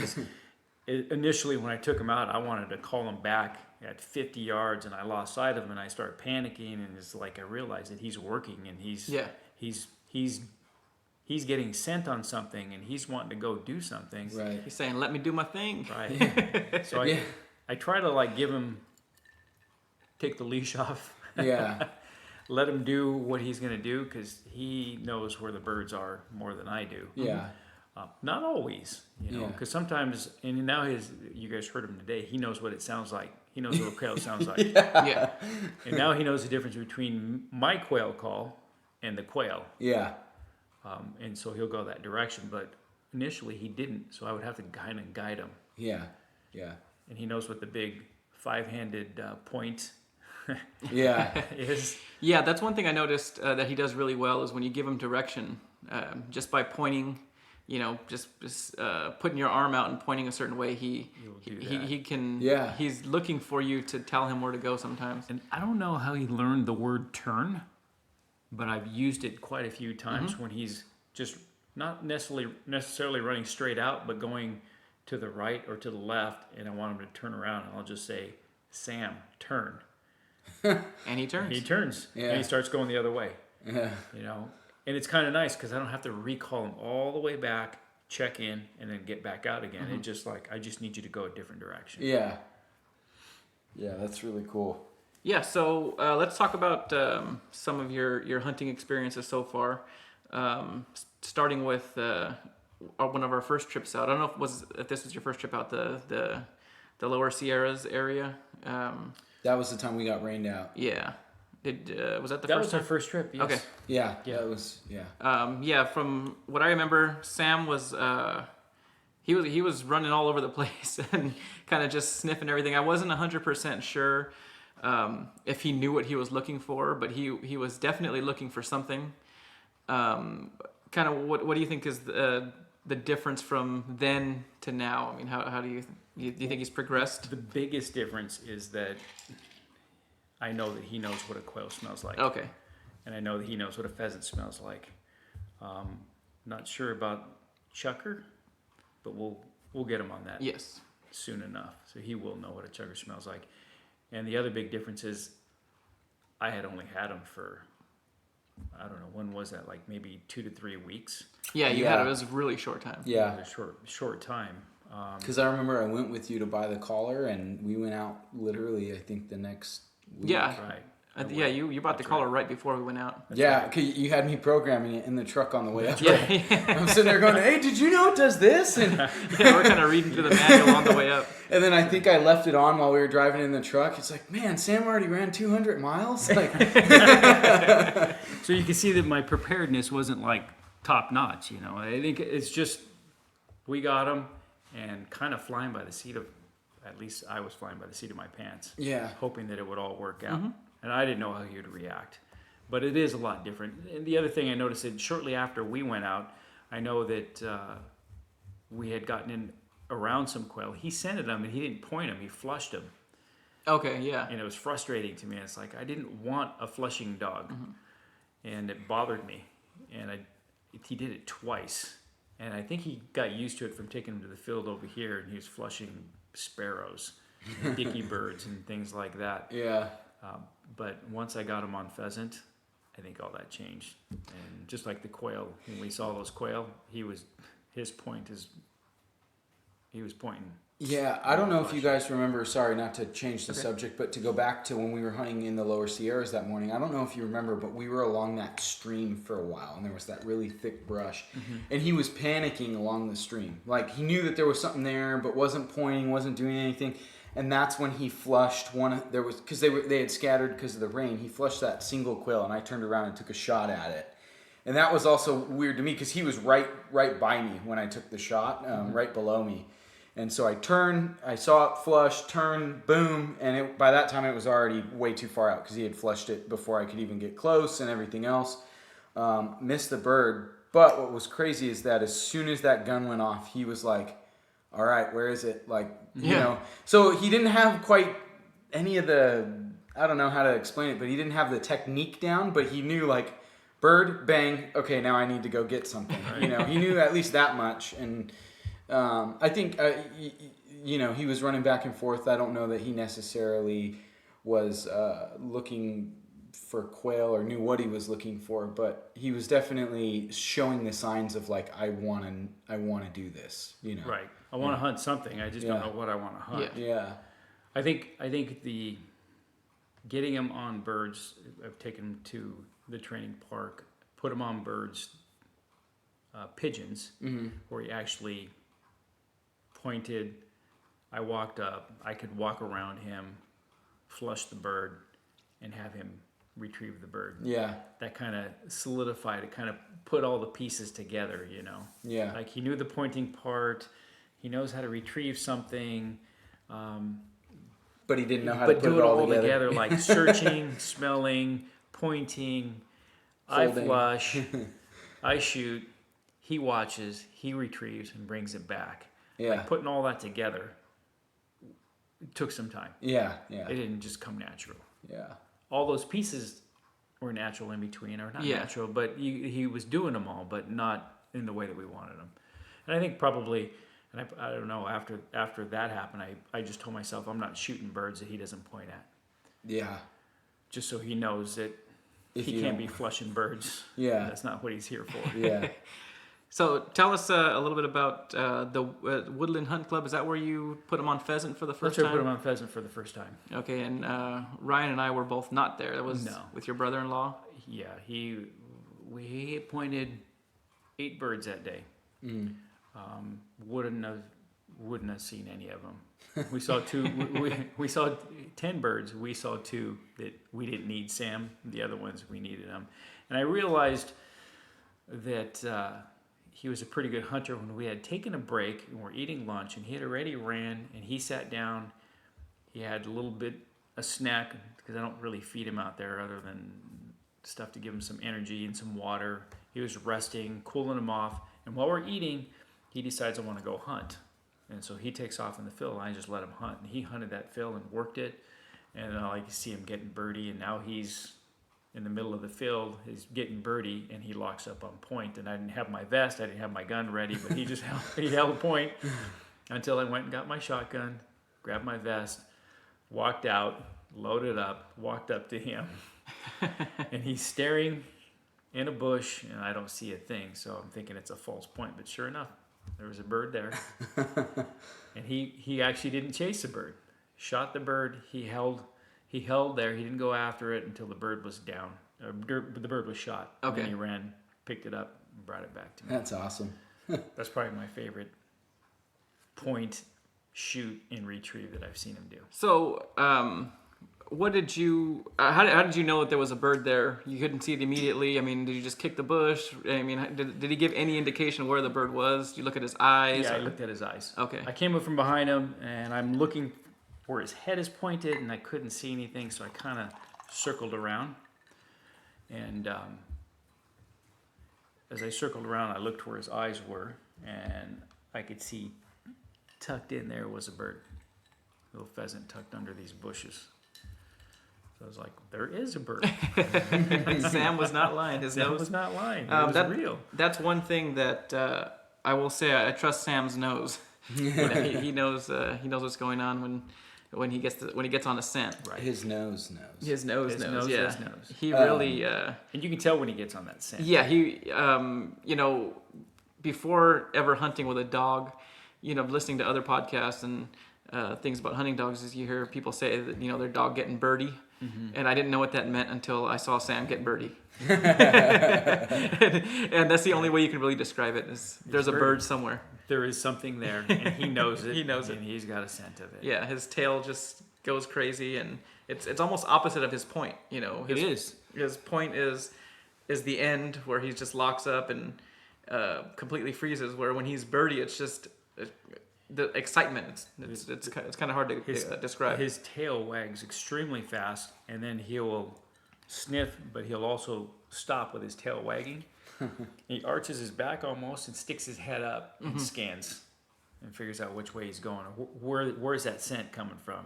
initially when I took him out, I wanted to call him back at 50 yards, and I lost sight of him, and I started panicking, and it's like I realized that he's working, and he's getting sent on something, and he's wanting to go do something. Right. He's saying, "Let me do my thing." Right. So I try to like take the leash off. Yeah. Let him do what he's going to do, because he knows where the birds are more than I do. Yeah. Not always, because sometimes, and now you guys heard him today, he knows what it sounds like. He knows what a quail sounds like. Yeah. And now he knows the difference between my quail call and the quail. Yeah. And so he'll go that direction. But initially he didn't, so I would have to kind of guide him. Yeah. Yeah. And he knows what the big 5-handed point Yeah. is. Yeah, that's one thing I noticed that he does really well is when you give him direction, just by pointing, just putting your arm out and pointing a certain way, he can. Yeah. He's looking for you to tell him where to go sometimes. And I don't know how he learned the word turn, but I've used it quite a few times when he's just not necessarily running straight out, but going to the right or to the left, and I want him to turn around, and I'll just say, "Sam, turn." And he turns. He turns, Yeah. and he starts going the other way. Yeah. And it's kind of nice because I don't have to recall him all the way back, check in, and then get back out again. It's just like, I just need you to go a different direction. Yeah. Yeah, that's really cool. Yeah, so let's talk about some of your hunting experiences so far. Starting with one of our first trips out. I don't know if this was your first trip out the Lower Sierras area. That was the time we got rained out. Yeah. Was that the That first was time? our first trip, yes. Okay. Yeah. Yeah. That was, yeah. Yeah, from what I remember, Sam was he was running all over the place and kind of just sniffing everything. I wasn't 100% sure if he knew what he was looking for, but he was definitely looking for something. Kind of what do you think is the difference from then to now? I mean, how do you think he's progressed? The biggest difference is that I know that he knows what a quail smells like. Okay. And I know that he knows what a pheasant smells like. Not sure about chucker, but we'll get him on that. Yes. Soon enough. So he will know what a chucker smells like. And the other big difference is I had only had him for, I don't know, when was that? Like maybe 2 to 3 weeks. Yeah, you Yeah. had it was a really short time. Yeah. It was a short time. Because I remember I went with you to buy the collar, and we went out literally, I think, the next week. Yeah. Right. Yeah, you bought the That's collar right. right before we went out. Yeah, 'cause you had me programming it in the truck on the way up. Yeah, I'm sitting there going, "Hey, did you know it does this?" And yeah, we're kind of reading through the manual on the way up. and then I think I left it on while we were driving in the truck. It's like, man, Sam already ran 200 miles. Like, So you can see that my preparedness wasn't like top notch, I think it's just, we got him and kind of flying by the seat of, at least I was flying by the seat of my pants. yeah, Hoping that it would all work out. And I didn't know how he would react. But it is a lot different. And the other thing I noticed is shortly after we went out, I know that we had gotten in around some quail. He scented them and he didn't point them, he flushed them. Okay, yeah. And it was frustrating to me. It's like, I didn't want a flushing dog. And it bothered me. And he did it twice. And I think he got used to it from taking him to the field over here, and he was flushing sparrows, and dicky birds, and things like that. yeah, But once I got him on pheasant, I think all that changed. And just like the quail, when we saw those quail, he was pointing. yeah. I don't know if you guys remember. Sorry, not to change the subject, but to go back to when we were hunting in the Lower Sierras that morning. I don't know if you remember, but we were along that stream for a while, and there was that really thick brush, and he was panicking along the stream. Like he knew that there was something there, but wasn't pointing, wasn't doing anything. And that's when he flushed because they had scattered because of the rain. He flushed that single quail, and I turned around and took a shot at it. And that was also weird to me because he was right by me when I took the shot, right below me. And so I turned, I saw it flush, turn, boom, and by that time it was already way too far out because he had flushed it before I could even get close and everything else. Missed the bird. But what was crazy is that as soon as that gun went off, he was like, all right, where is it? Like, you know. So he didn't have quite any of the, I don't know how to explain it, but he didn't have the technique down, but he knew like, bird, bang, okay, now I need to go get something. He knew at least that much. And I think, he was running back and forth. I don't know that he necessarily was looking for quail or knew what he was looking for, but he was definitely showing the signs of like, I want to do this, Right. I want to hunt something. I just don't know what I want to hunt. Yeah. I think the getting him on birds. I've taken him to the training park, put him on birds, pigeons, where he actually pointed. I walked up. I could walk around him, flush the bird, and have him retrieve the bird. Yeah. That kind of solidified it, kind of put all the pieces together, Yeah. Like he knew the pointing part, he knows how to retrieve something, But he didn't know how to put do it all together. like searching, smelling, pointing, Folding. I flush, I shoot, he watches, he retrieves and brings it back. Yeah. Like putting all that together took some time. Yeah. It didn't just come natural. Yeah. All those pieces were natural in between, or not natural, but he was doing them all, but not in the way that we wanted them. And I think probably, and I don't know, after that happened, I just told myself I'm not shooting birds that he doesn't point at. Yeah. Just so he knows that he can't be flushing birds. Yeah. That's not what he's here for. Yeah. So tell us a little bit about the Woodland Hunt Club. Is that where you put him on pheasant for the first That's where time? I put him on pheasant for the first time. Okay, and Ryan and I were both not there. That was with your brother-in-law? Yeah, we pointed 8 birds that day. Wouldn't have seen any of them. We saw 2. we saw 10 birds. We saw 2 that we didn't need Sam. The other ones we needed them. And I realized that he was a pretty good hunter when we had taken a break and we're eating lunch, and he had already ran, and he sat down. He had a snack, because I don't really feed him out there other than stuff to give him some energy and some water. He was resting, cooling him off, and while we're eating, he decides I want to go hunt. And so he takes off in the field, and I just let him hunt. And he hunted that field and worked it, and I see him getting birdie, and now he's in the middle of the field, he's getting birdie, and he locks up on point. And I didn't have my vest, I didn't have my gun ready, but he just held point until I went and got my shotgun, grabbed my vest, walked out, loaded up, walked up to him, and he's staring in a bush, and I don't see a thing. So I'm thinking it's a false point, but sure enough, there was a bird there. And he actually didn't chase the bird. Shot the bird. He held there. He didn't go after it until the bird was down. The bird was shot. Okay. And then he ran, picked it up, and brought it back to me. That's awesome. That's probably my favorite point, shoot, and retrieve that I've seen him do. So, what did you? How did you know that there was a bird there? You couldn't see it immediately. I mean, did you just kick the bush? I mean, did he give any indication where the bird was? Did you look at his eyes? Yeah, I looked at his eyes. Okay. I came up from behind him, and I'm looking where his head is pointed, and I couldn't see anything, so I kind of circled around. And as I circled around, I looked where his eyes were, and I could see tucked in there was a bird, a little pheasant tucked under these bushes. So I was like, there is a bird. Sam was not lying. Sam was not lying. It was real. That's one thing that I will say. I trust Sam's nose. he knows what's going on when he gets on a scent. Right. His nose knows. His nose His knows. nose Yeah. does knows. He really. And you can tell when he gets on that scent. Yeah. He. Before ever hunting with a dog, listening to other podcasts and things about hunting dogs, is you hear people say that their dog getting birdie. Mm-hmm. And I didn't know what that meant until I saw Sam get birdie. and that's the only way you can really describe it. There's a bird somewhere. There is something there, and he knows it. He knows it. And he's got a scent of it. Yeah, his tail just goes crazy, and it's almost opposite of his point. It is. His point is the end where he just locks up and completely freezes. Where when he's birdie, it's just the excitement. It's kind of hard to describe. His tail wags extremely fast, and then he will sniff, but he'll also stop with his tail wagging. He arches his back almost and sticks his head up and scans and figures out which way he's going. Where's that scent coming from?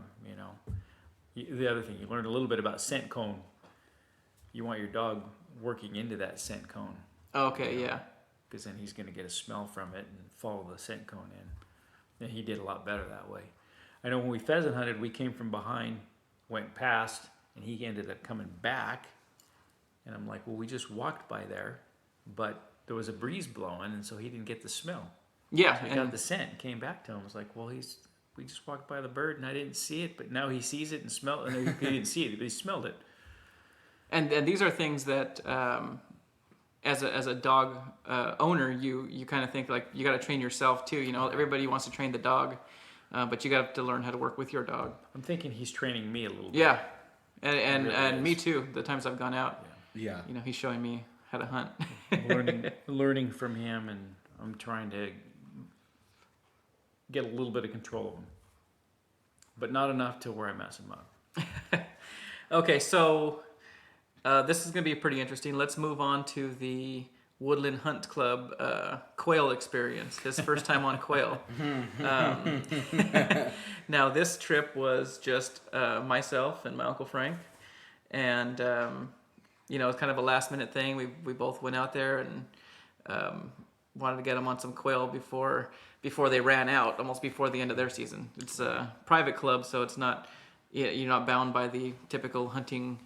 The other thing, you learned a little bit about scent cone. You want your dog working into that scent cone. Okay, yeah. because then he's going to get a smell from it and follow the scent cone in. And he did a lot better that way. I know when we pheasant hunted, we came from behind, went past, and he ended up coming back. And I'm like, well, we just walked by there, but there was a breeze blowing, and so he didn't get the smell. Yeah, So he got the scent and came back to him. I was like, well, we just walked by the bird, and I didn't see it, but now he sees it and smelled it. And he didn't see it, but he smelled it. and these are things that as a dog owner, you kind of think like you got to train yourself too. You know, everybody wants to train the dog, but you got to learn how to work with your dog. I'm thinking he's training me a little bit. Yeah, and really me too. The times I've gone out, Yeah. you know, he's showing me how to hunt. learning from him, and I'm trying to get a little bit of control of him, but not enough to where I mess him up. Okay, so this is going to be pretty interesting. Let's move on to the Woodland Hunt Club quail experience. His first time on quail. Now, this trip was just myself and my Uncle Frank. And, you know, it's kind of a last minute thing. We both went out there and wanted to get them on some quail before they ran out, almost before the end of their season. It's a private club, so it's not, you're not bound by the typical hunting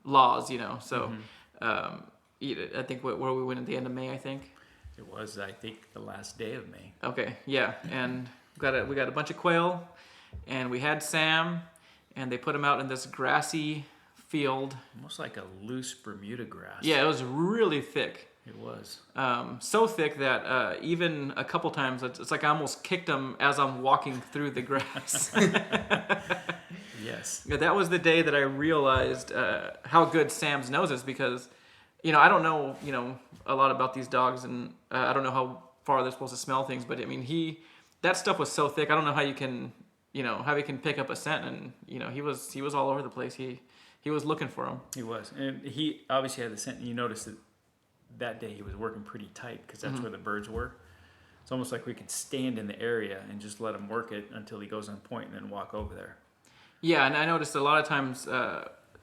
laws, you know. So I think where we went at the end of May, I think. It was, I think, the last day of May. Okay, yeah, and we got a bunch of quail, and we had Sam, and they put him out in this grassy field. Almost like a loose Bermuda grass. Yeah, it was really thick. It was. So thick that even a couple times, it's like I almost kicked him as I'm walking through the grass. Yes. Yeah, that was the day that I realized how good Sam's nose is, because, you know, I don't know, you know, a lot about these dogs, and I don't know how far they're supposed to smell things, but I mean, that stuff was so thick. I don't know how you can, you know, how he can pick up a scent, and, you know, he was all over the place. He was looking for him. He was, and he obviously had the scent. And you noticed that day he was working pretty tight because that's where the birds were. It's almost like we could stand in the area and just let him work it until he goes on point and then walk over there. Yeah, and I noticed a lot of times,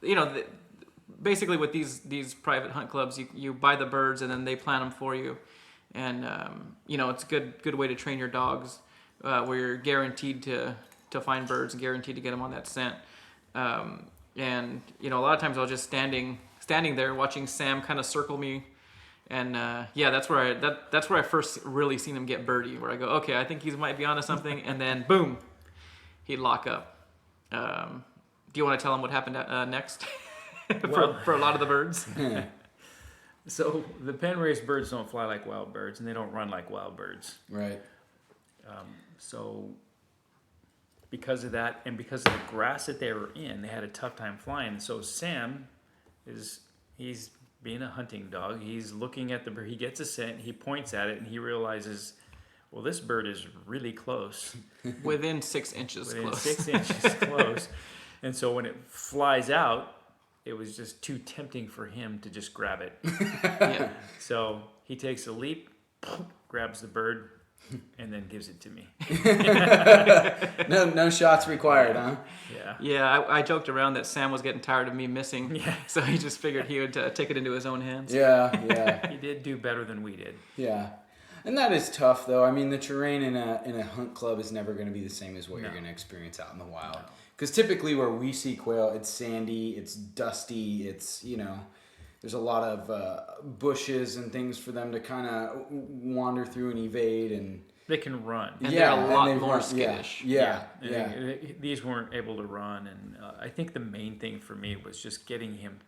you know, basically with these private hunt clubs, you buy the birds and then they plant them for you, and you know, it's a good way to train your dogs, where you're guaranteed to find birds and guaranteed to get them on that scent. And you know, a lot of times I was just standing there watching Sam kind of circle me. And yeah, that's where I first really seen him get birdie, where I go, okay, I think he might be onto something, and then boom, he'd lock up. Do you want to tell him what happened next for a lot of the birds? So the pen raised birds don't fly like wild birds, and they don't run like wild birds. Right. So because of that, and because of the grass that they were in, they had a tough time flying. And so Sam he's being a hunting dog. He's looking at the bird. He gets a scent. He points at it, and he realizes, well, this bird is really close. Within 6 inches close. 6 inches close. And so when it flies out, it was just too tempting for him to just grab it. Yeah. So he takes a leap, grabs the bird, and then gives it to me. No shots required, huh? Yeah. Yeah, I joked around that Sam was getting tired of me missing, Yeah. so he just figured he would take it into his own hands. Yeah. He did do better than we did. Yeah. And that is tough, though. I mean, the terrain in a hunt club is never going to be the same as what you're going to experience out in the wild. Because typically where we see quail, it's sandy, it's dusty, it's, you know, there's a lot of bushes and things for them to kind of wander through and evade. And They can run. And they're a lot more skittish. Yeah. These weren't able to run, and I think the main thing for me was just getting him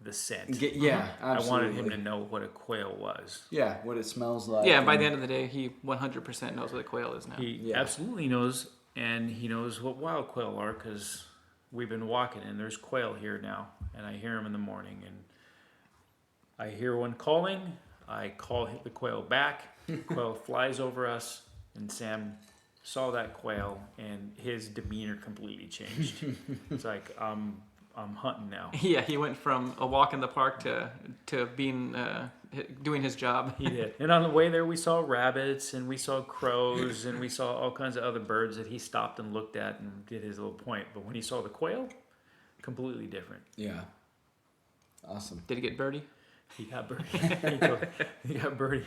the scent. Absolutely. I wanted him to know what a quail was. Yeah, what it smells like. Yeah, and by the end of the day, he 100% knows what a quail is now. He absolutely knows, and he knows what wild quail are because we've been walking, and there's quail here now, and I hear them in the morning, and I hear one calling. I call the quail back. Quail flies over us, and Sam saw that quail, and his demeanor completely changed. It's like, I'm hunting now. Yeah, he went from a walk in the park to being doing his job. He did. And on the way there, we saw rabbits, and we saw crows, and we saw all kinds of other birds that he stopped and looked at and did his little point. But when he saw the quail, completely different. Yeah. Awesome. Did he get birdie? He got birdie. He got birdie.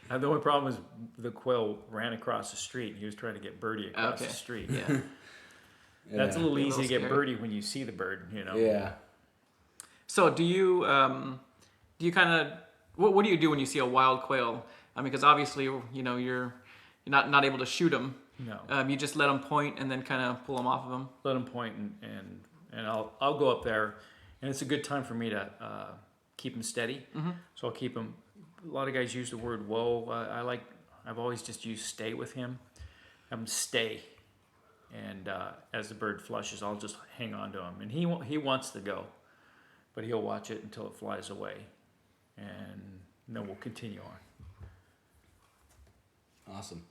The only problem is the quail ran across the street. He was trying to get birdie across the street. Yeah. That's a little Yeah, a easy little to get scary. birdie when you see the bird, you know. Yeah. So do you kind of what do you do when you see a wild quail? I mean, because obviously you're not able to shoot them. No. You just let them point and then kind of pull them off of them. Let him point and I'll go up there, and it's a good time for me to keep him steady. Mm-hmm. So I'll keep him. A lot of guys use the word whoa. I've always just used stay with him. Have him stay, and as the bird flushes, I'll just hang on to him, and he wants to go, but he'll watch it until it flies away, and then we'll continue on. Awesome.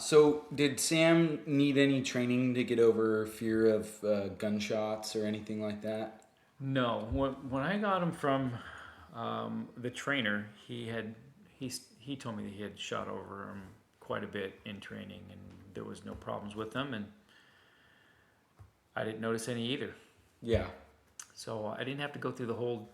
So did Sam need any training to get over fear of gunshots or anything like that? No, when I got him from the trainer, he told me that he had shot over him quite a bit in training, and there was no problems with them, and I didn't notice any either. Yeah. So I didn't have to go through the whole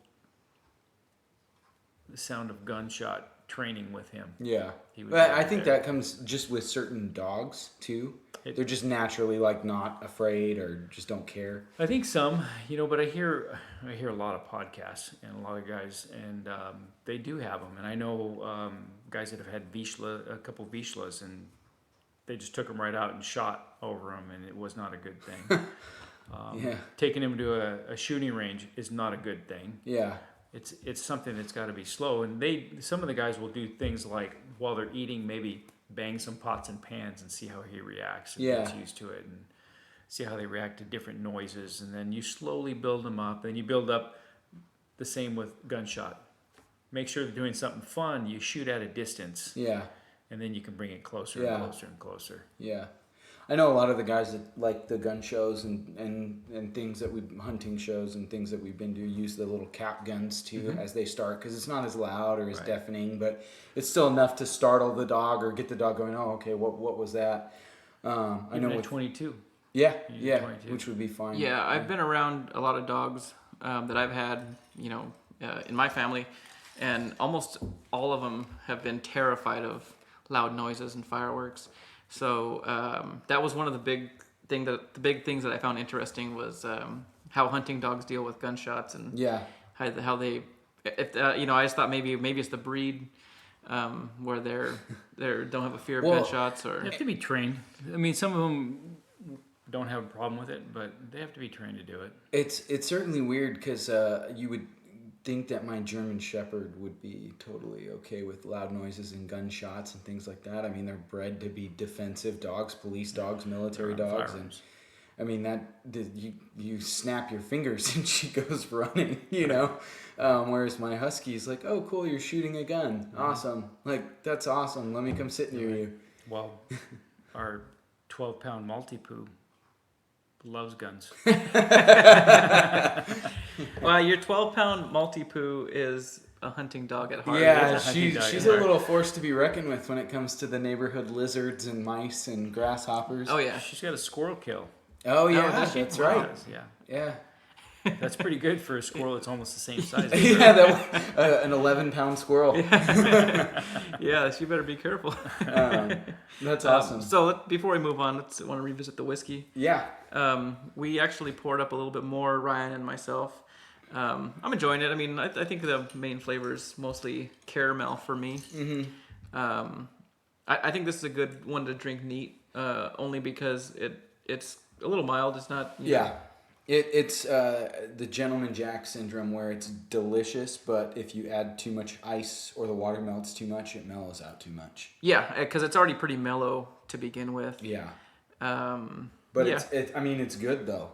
sound of gunshot training with him. Yeah. He was But right I think there. that comes just with certain dogs too. It- They're just naturally like not afraid or just don't care. I think some, but I hear a lot of podcasts and a lot of guys, and they do have them. And I know guys that have had a couple Vizslas, and they just took them right out and shot over them, and it was not a good thing. Yeah. Taking them to a shooting range is not a good thing. Yeah. It's something that's got to be slow, and some of the guys will do things like while they're eating, maybe bang some pots and pans and see how he reacts and gets used to it, and see how they react to different noises, and then you slowly build them up, and you build up the same with gunshot. Make sure they're doing something fun. You shoot at a distance, Yeah. and then you can bring it closer Yeah. and closer and closer. Yeah. I know a lot of the guys that like the gun shows and things that hunting shows and things that we've been to use the little cap guns too as they start, because it's not as loud or as deafening, but it's still enough to startle the dog or get the dog going, oh, okay, what was that? I Even know at with 22. yeah, use yeah, 22. which would be fine. Yeah, I've been around a lot of dogs that I've had, in my family, and almost all of them have been terrified of loud noises and fireworks. So that was one of the big things that I found interesting was how hunting dogs deal with gunshots and Yeah. how they, I just thought maybe it's the breed where they don't have a fear of Well, gunshots or. They have to be trained. I mean, some of them don't have a problem with it, but they have to be trained to do it. It's certainly weird because you would think that my German Shepherd would be totally okay with loud noises and gunshots and things like that. I mean, they're bred to be defensive dogs, police dogs, military They're on dogs, firearms. and I mean you snap your fingers and she goes running, Whereas my husky is like, oh cool, you're shooting a gun, awesome, like that's awesome. Let me come sit near you. Well, our 12-pound Maltipoo loves guns. Well, your 12-pound Maltipoo is a hunting dog at heart. Yeah, It's a hunting dog she's at a heart. little force to be reckoned with when it comes to the neighborhood lizards and mice and grasshoppers. Oh yeah. She's got a squirrel kill. Oh yeah, does she? that's Wow. right. Yeah. Yeah. That's pretty good for a squirrel that's almost the same size. Yeah, an 11-pound squirrel. Yeah, she better be careful. That's awesome. So before we move on, I want to revisit the whiskey. Yeah. We actually poured up a little bit more, Ryan and myself. I'm enjoying it. I mean, I think the main flavor is mostly caramel for me. Mm-hmm. I think this is a good one to drink neat, only because it's a little mild. It's not. Yeah. It's the Gentleman Jack syndrome where it's delicious, but if you add too much ice or the water melts too much, it mellows out too much. Yeah, because it's already pretty mellow to begin with. Yeah. But But it's good though.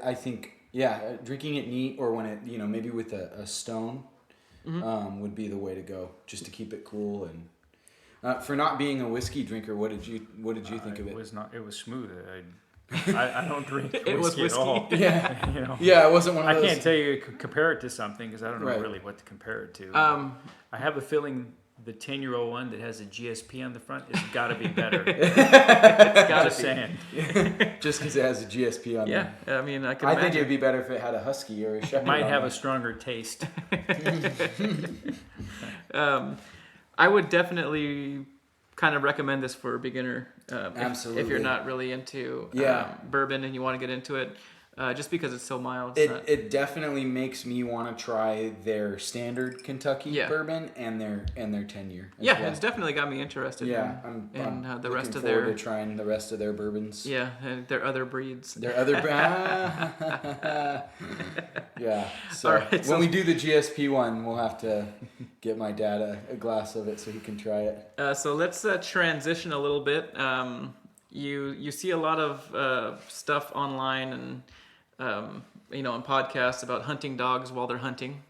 I think, drinking it neat or when it, maybe with a stone, would be the way to go, just to keep it cool. And for not being a whiskey drinker, what did you think of it? It was smooth. I don't drink It was whiskey at all. Yeah. Yeah, it wasn't one of I those. can't tell you compare it to something because I don't know Right. really what to compare it to. Um, I have a feeling the 10-year-old one that has a GSP on the front has got to be better. It's got to be. Saying. Just because it has a GSP on Yeah, there. I mean, I can I imagine. think it'd be better if it had a husky or a shepherd. It might on have there. a stronger taste. I would definitely kind of recommend this for a beginner. Absolutely. If you're not really into bourbon and you want to get into it, just because it's so mild. It definitely makes me want to try their standard Kentucky bourbon and their 10-year. Yeah, it's definitely got me interested. Yeah, in I'm the rest of looking forward their to trying the rest of their bourbons. Yeah, and their other breeds. Their other yeah. So All right, when we do the GSP one, we'll have to get my dad a glass of it so he can try it. So let's transition a little bit. You see a lot of stuff online and on podcasts about hunting dogs while they're hunting.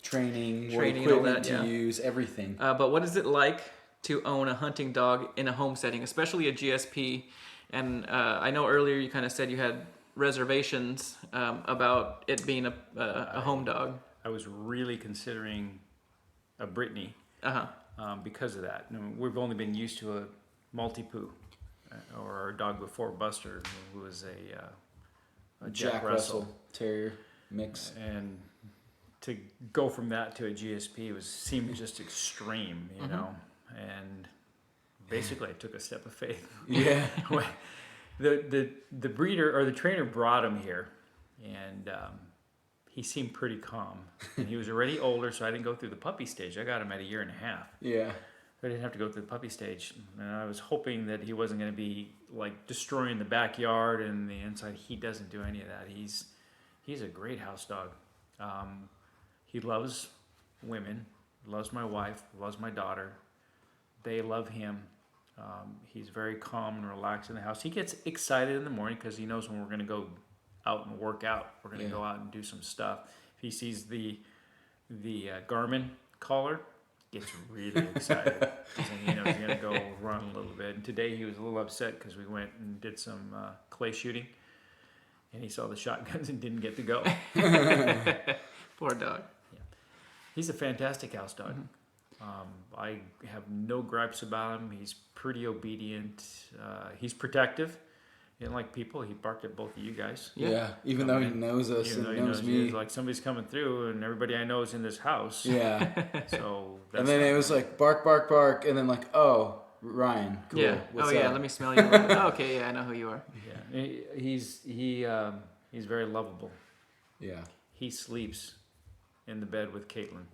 Training and all equipment that, to use, everything. But what is it like to own a hunting dog in a home setting, especially a GSP? And I know earlier you kind of said you had reservations about it being a home dog. I was really considering a Brittany because of that. We've only been used to a Maltipoo or our dog before, Buster, who was a Jack Russell Terrier mix. And to go from that to a GSP seemed just extreme, you know. And basically, I took a step of faith. Yeah. The breeder or the trainer brought him here, and he seemed pretty calm. And he was already older, so I didn't go through the puppy stage. I got him at 1.5 years. Yeah. I didn't have to go through the puppy stage. And I was hoping that he wasn't going to be like destroying the backyard and the inside. He doesn't do any of that. He's a great house dog. He loves women, loves my wife, loves my daughter. They love him. He's very calm and relaxed in the house. He gets excited in the morning because he knows when we're going to go out and work out. We're going to go out and do some stuff. If he sees the Garmin collar, gets really excited because he knows he's going to go run a little bit. And today he was a little upset because we went and did some clay shooting, and he saw the shotguns and didn't get to go. Poor dog. Yeah. He's a fantastic house dog. I have no gripes about him. He's pretty obedient. He's protective. He didn't like people. He barked at both of you guys. Yeah, even though he knows us and knows me. He's like, somebody's coming through, and everybody I know is in this house. Yeah. So. And then it was like bark, bark, bark, and then like, oh, Ryan. Cool. Yeah. What's Let me smell you a little bit. Oh, okay, yeah, I know who you are. Yeah. He's very lovable. Yeah. He sleeps in the bed with Caitlin.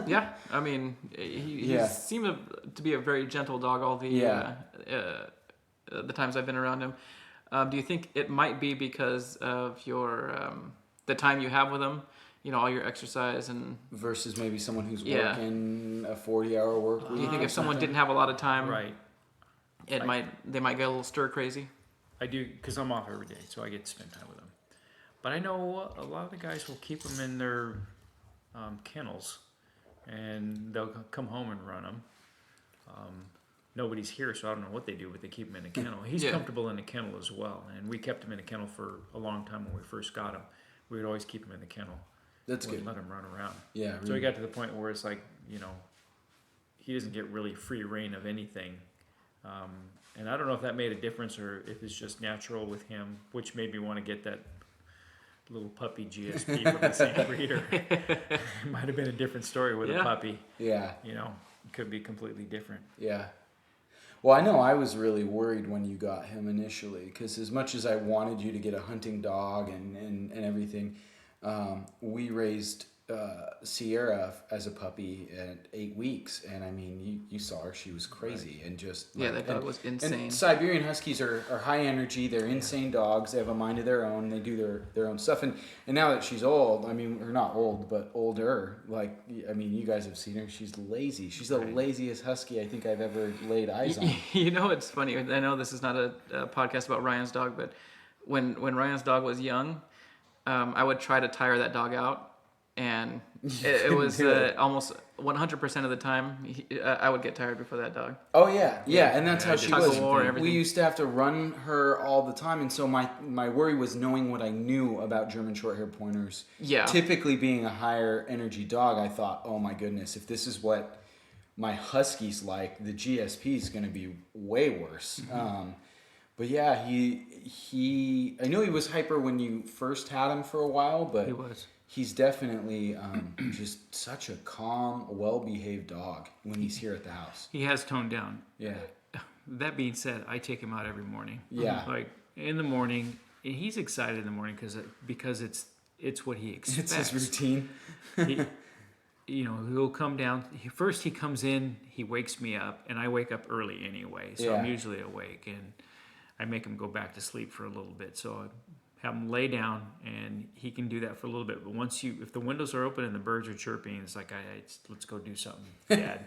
Yeah, I mean, he seemed to be a very gentle dog all the times I've been around him. Do you think it might be because of your the time you have with him? All your exercise and versus maybe someone who's working a 40-hour work week. Do you think if someone didn't have a lot of time, right, they might get a little stir crazy? I do, because I'm off every day, so I get to spend time with them. But I know a lot of the guys will keep them in their kennels, and they'll come home and run them. Nobody's here, so I don't know what they do, but they keep him in a kennel. He's comfortable in a kennel as well, and we kept him in a kennel for a long time when we first got him. We would always keep him in the kennel. That's good. Let him run around. Yeah. So we got to the point where it's like, he doesn't get really free reign of anything. And I don't know if that made a difference or if it's just natural with him, which made me want to get that little puppy GSP from the same breeder. It might have been a different story with a puppy. Yeah. It could be completely different. Yeah. Well, I know I was really worried when you got him initially, because as much as I wanted you to get a hunting dog and everything, we raised Sierra as a puppy at 8 weeks, and I mean, you saw her; she was crazy and just that dog was insane. And Siberian Huskies are high energy; they're insane dogs. They have a mind of their own. They do their own stuff. And now that she's old, I mean, or not old, but older. Like, I mean, you guys have seen her; she's lazy. She's the laziest husky I think I've ever laid eyes on. It's funny. I know this is not a podcast about Ryan's dog, but when Ryan's dog was young, I would try to tire that dog out. and it was almost 100% of the time I would get tired before that dog. Oh yeah, and that's how she was. War, we used to have to run her all the time, and so my worry was knowing what I knew about German Shorthaired Pointers. Yeah. Typically being a higher energy dog, I thought, oh my goodness, if this is what my Husky's like, the GSP is going to be way worse. But yeah, he I knew he was hyper when you first had him for a while, but He was. he's definitely just such a calm, well-behaved dog when he's here at the house. He has toned down. Yeah. That being said, I take him out every morning. Yeah. Like in the morning, and he's excited in the morning because it's what he expects. It's his routine. He'll come down. First he comes in, he wakes me up, and I wake up early anyway, so I'm usually awake, and I make him go back to sleep for a little bit. So I have him lay down, and he can do that for a little bit. But if the windows are open and the birds are chirping, it's like, let's go do something, Dad.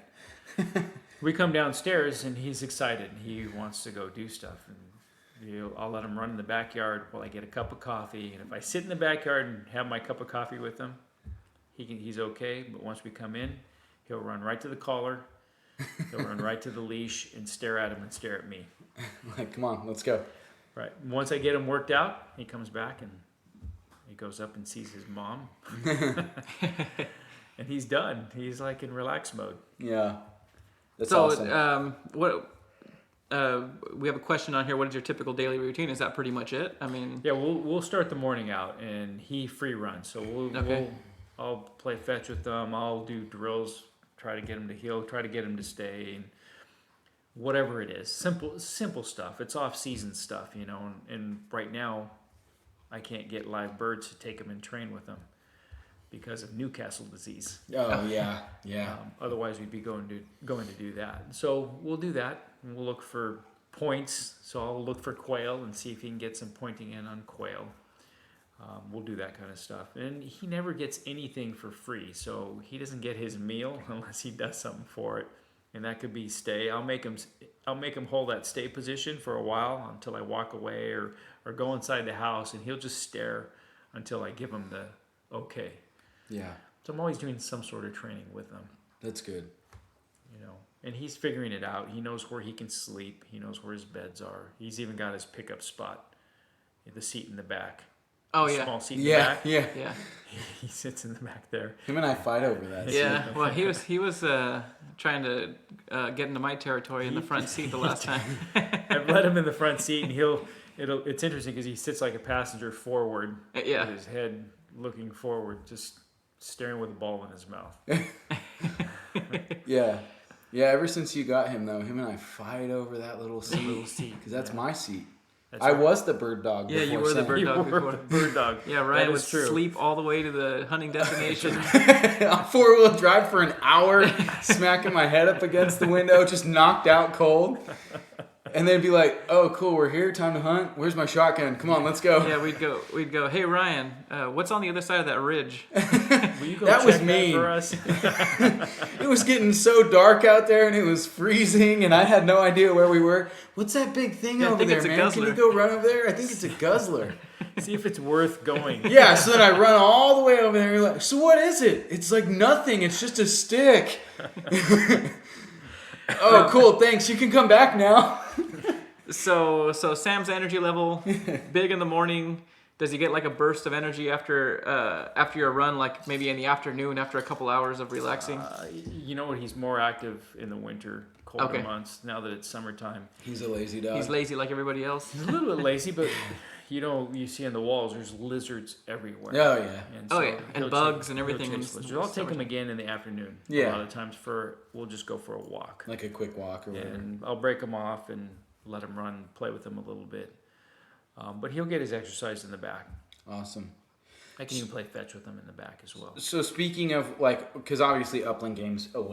We come downstairs, and he's excited. He wants to go do stuff, and I'll let him run in the backyard while I get a cup of coffee. And if I sit in the backyard and have my cup of coffee with him, he's okay. But once we come in, he'll run right to the collar, he'll run right to the leash, and stare at him and stare at me. Like, come on, let's go. Right. Once I get him worked out, he comes back and he goes up and sees his mom. And he's done. He's like in relax mode. Yeah. That's so, awesome. We have a question on here. What is your typical daily routine? Is that pretty much it? I mean, yeah, we'll start the morning out, and he free runs. So I'll play fetch with them. I'll do drills, try to get him to heel, try to get him to stay, and whatever it is, simple stuff. It's off-season stuff, And right now, I can't get live birds to take them and train with them because of Newcastle disease. Oh yeah. Otherwise, we'd be going to do that. So we'll do that, and we'll look for points. So I'll look for quail and see if he can get some pointing in on quail. We'll do that kind of stuff. And he never gets anything for free, so he doesn't get his meal unless he does something for it. And that could be stay. I'll make him hold that stay position for a while until I walk away or go inside the house, and he'll just stare until I give him the okay. Yeah. So I'm always doing some sort of training with him. That's good. And he's figuring it out. He knows where he can sleep. He knows where his beds are. He's even got his pickup spot, the seat in the back. Oh yeah. Small seat in the back. Yeah. He sits in the back there. Him and I fight over that. Yeah. Well, he was trying to get into my territory in the front seat the last time. I've let him in the front seat, and it's interesting because he sits like a passenger forward. Yeah. With his head looking forward, just staring with a ball in his mouth. Yeah. Yeah, ever since you got him, though, him and I fight over that little seat. Because that's my seat. I was the bird dog before. Yeah, you were the bird dog before. Bird dog. Yeah, Ryan would sleep all the way to the hunting destination. On four-wheel drive for an hour, smacking my head up against the window, just knocked out cold. And they'd be like, "Oh, cool, we're here. Time to hunt. Where's my shotgun? Come on, let's go." Yeah, we'd go. Hey, Ryan, what's on the other side of that ridge? Will you go that check was mean. for us? It was getting so dark out there, and it was freezing, and I had no idea where we were. What's that big thing over there, man? Guzzler. Can you go run over there? I think it's a guzzler. See if it's worth going. Yeah, so then I run all the way over there. And you're like, so what is it? It's like nothing. It's just a stick. Oh, cool. Thanks. You can come back now. So Sam's energy level, big in the morning. Does he get like a burst of energy after your run, like maybe in the afternoon after a couple hours of relaxing? You know what? He's more active in the winter, colder months. Now that it's summertime, He's a lazy dog. He's lazy like everybody else. he's a little bit lazy, but you see on the walls, there's lizards everywhere. Oh, yeah. And and bugs and everything. I'll take him again in the afternoon. Yeah. A lot of times we'll just go for a walk. Like a quick walk or whatever. And I'll break him off and let him run, play with him a little bit. But he'll get his exercise in the back. Awesome. I can even play fetch with him in the back as well. So speaking of, because obviously Upland Game's a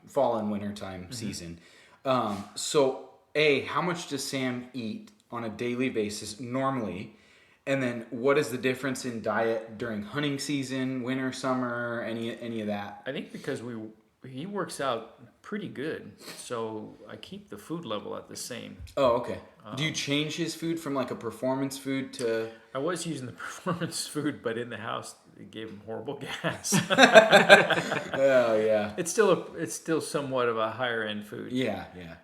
fall and winter time season. So, how much does Sam eat on a daily basis normally? And then what is the difference in diet during hunting season, winter, summer, any of that? I think because he works out pretty good, so I keep the food level at the same. Oh, okay. Do you change his food from like a performance food to... I was using the performance food, but in the house, they gave him horrible gas. Oh yeah. It's still somewhat of a higher end food. Yeah, yeah.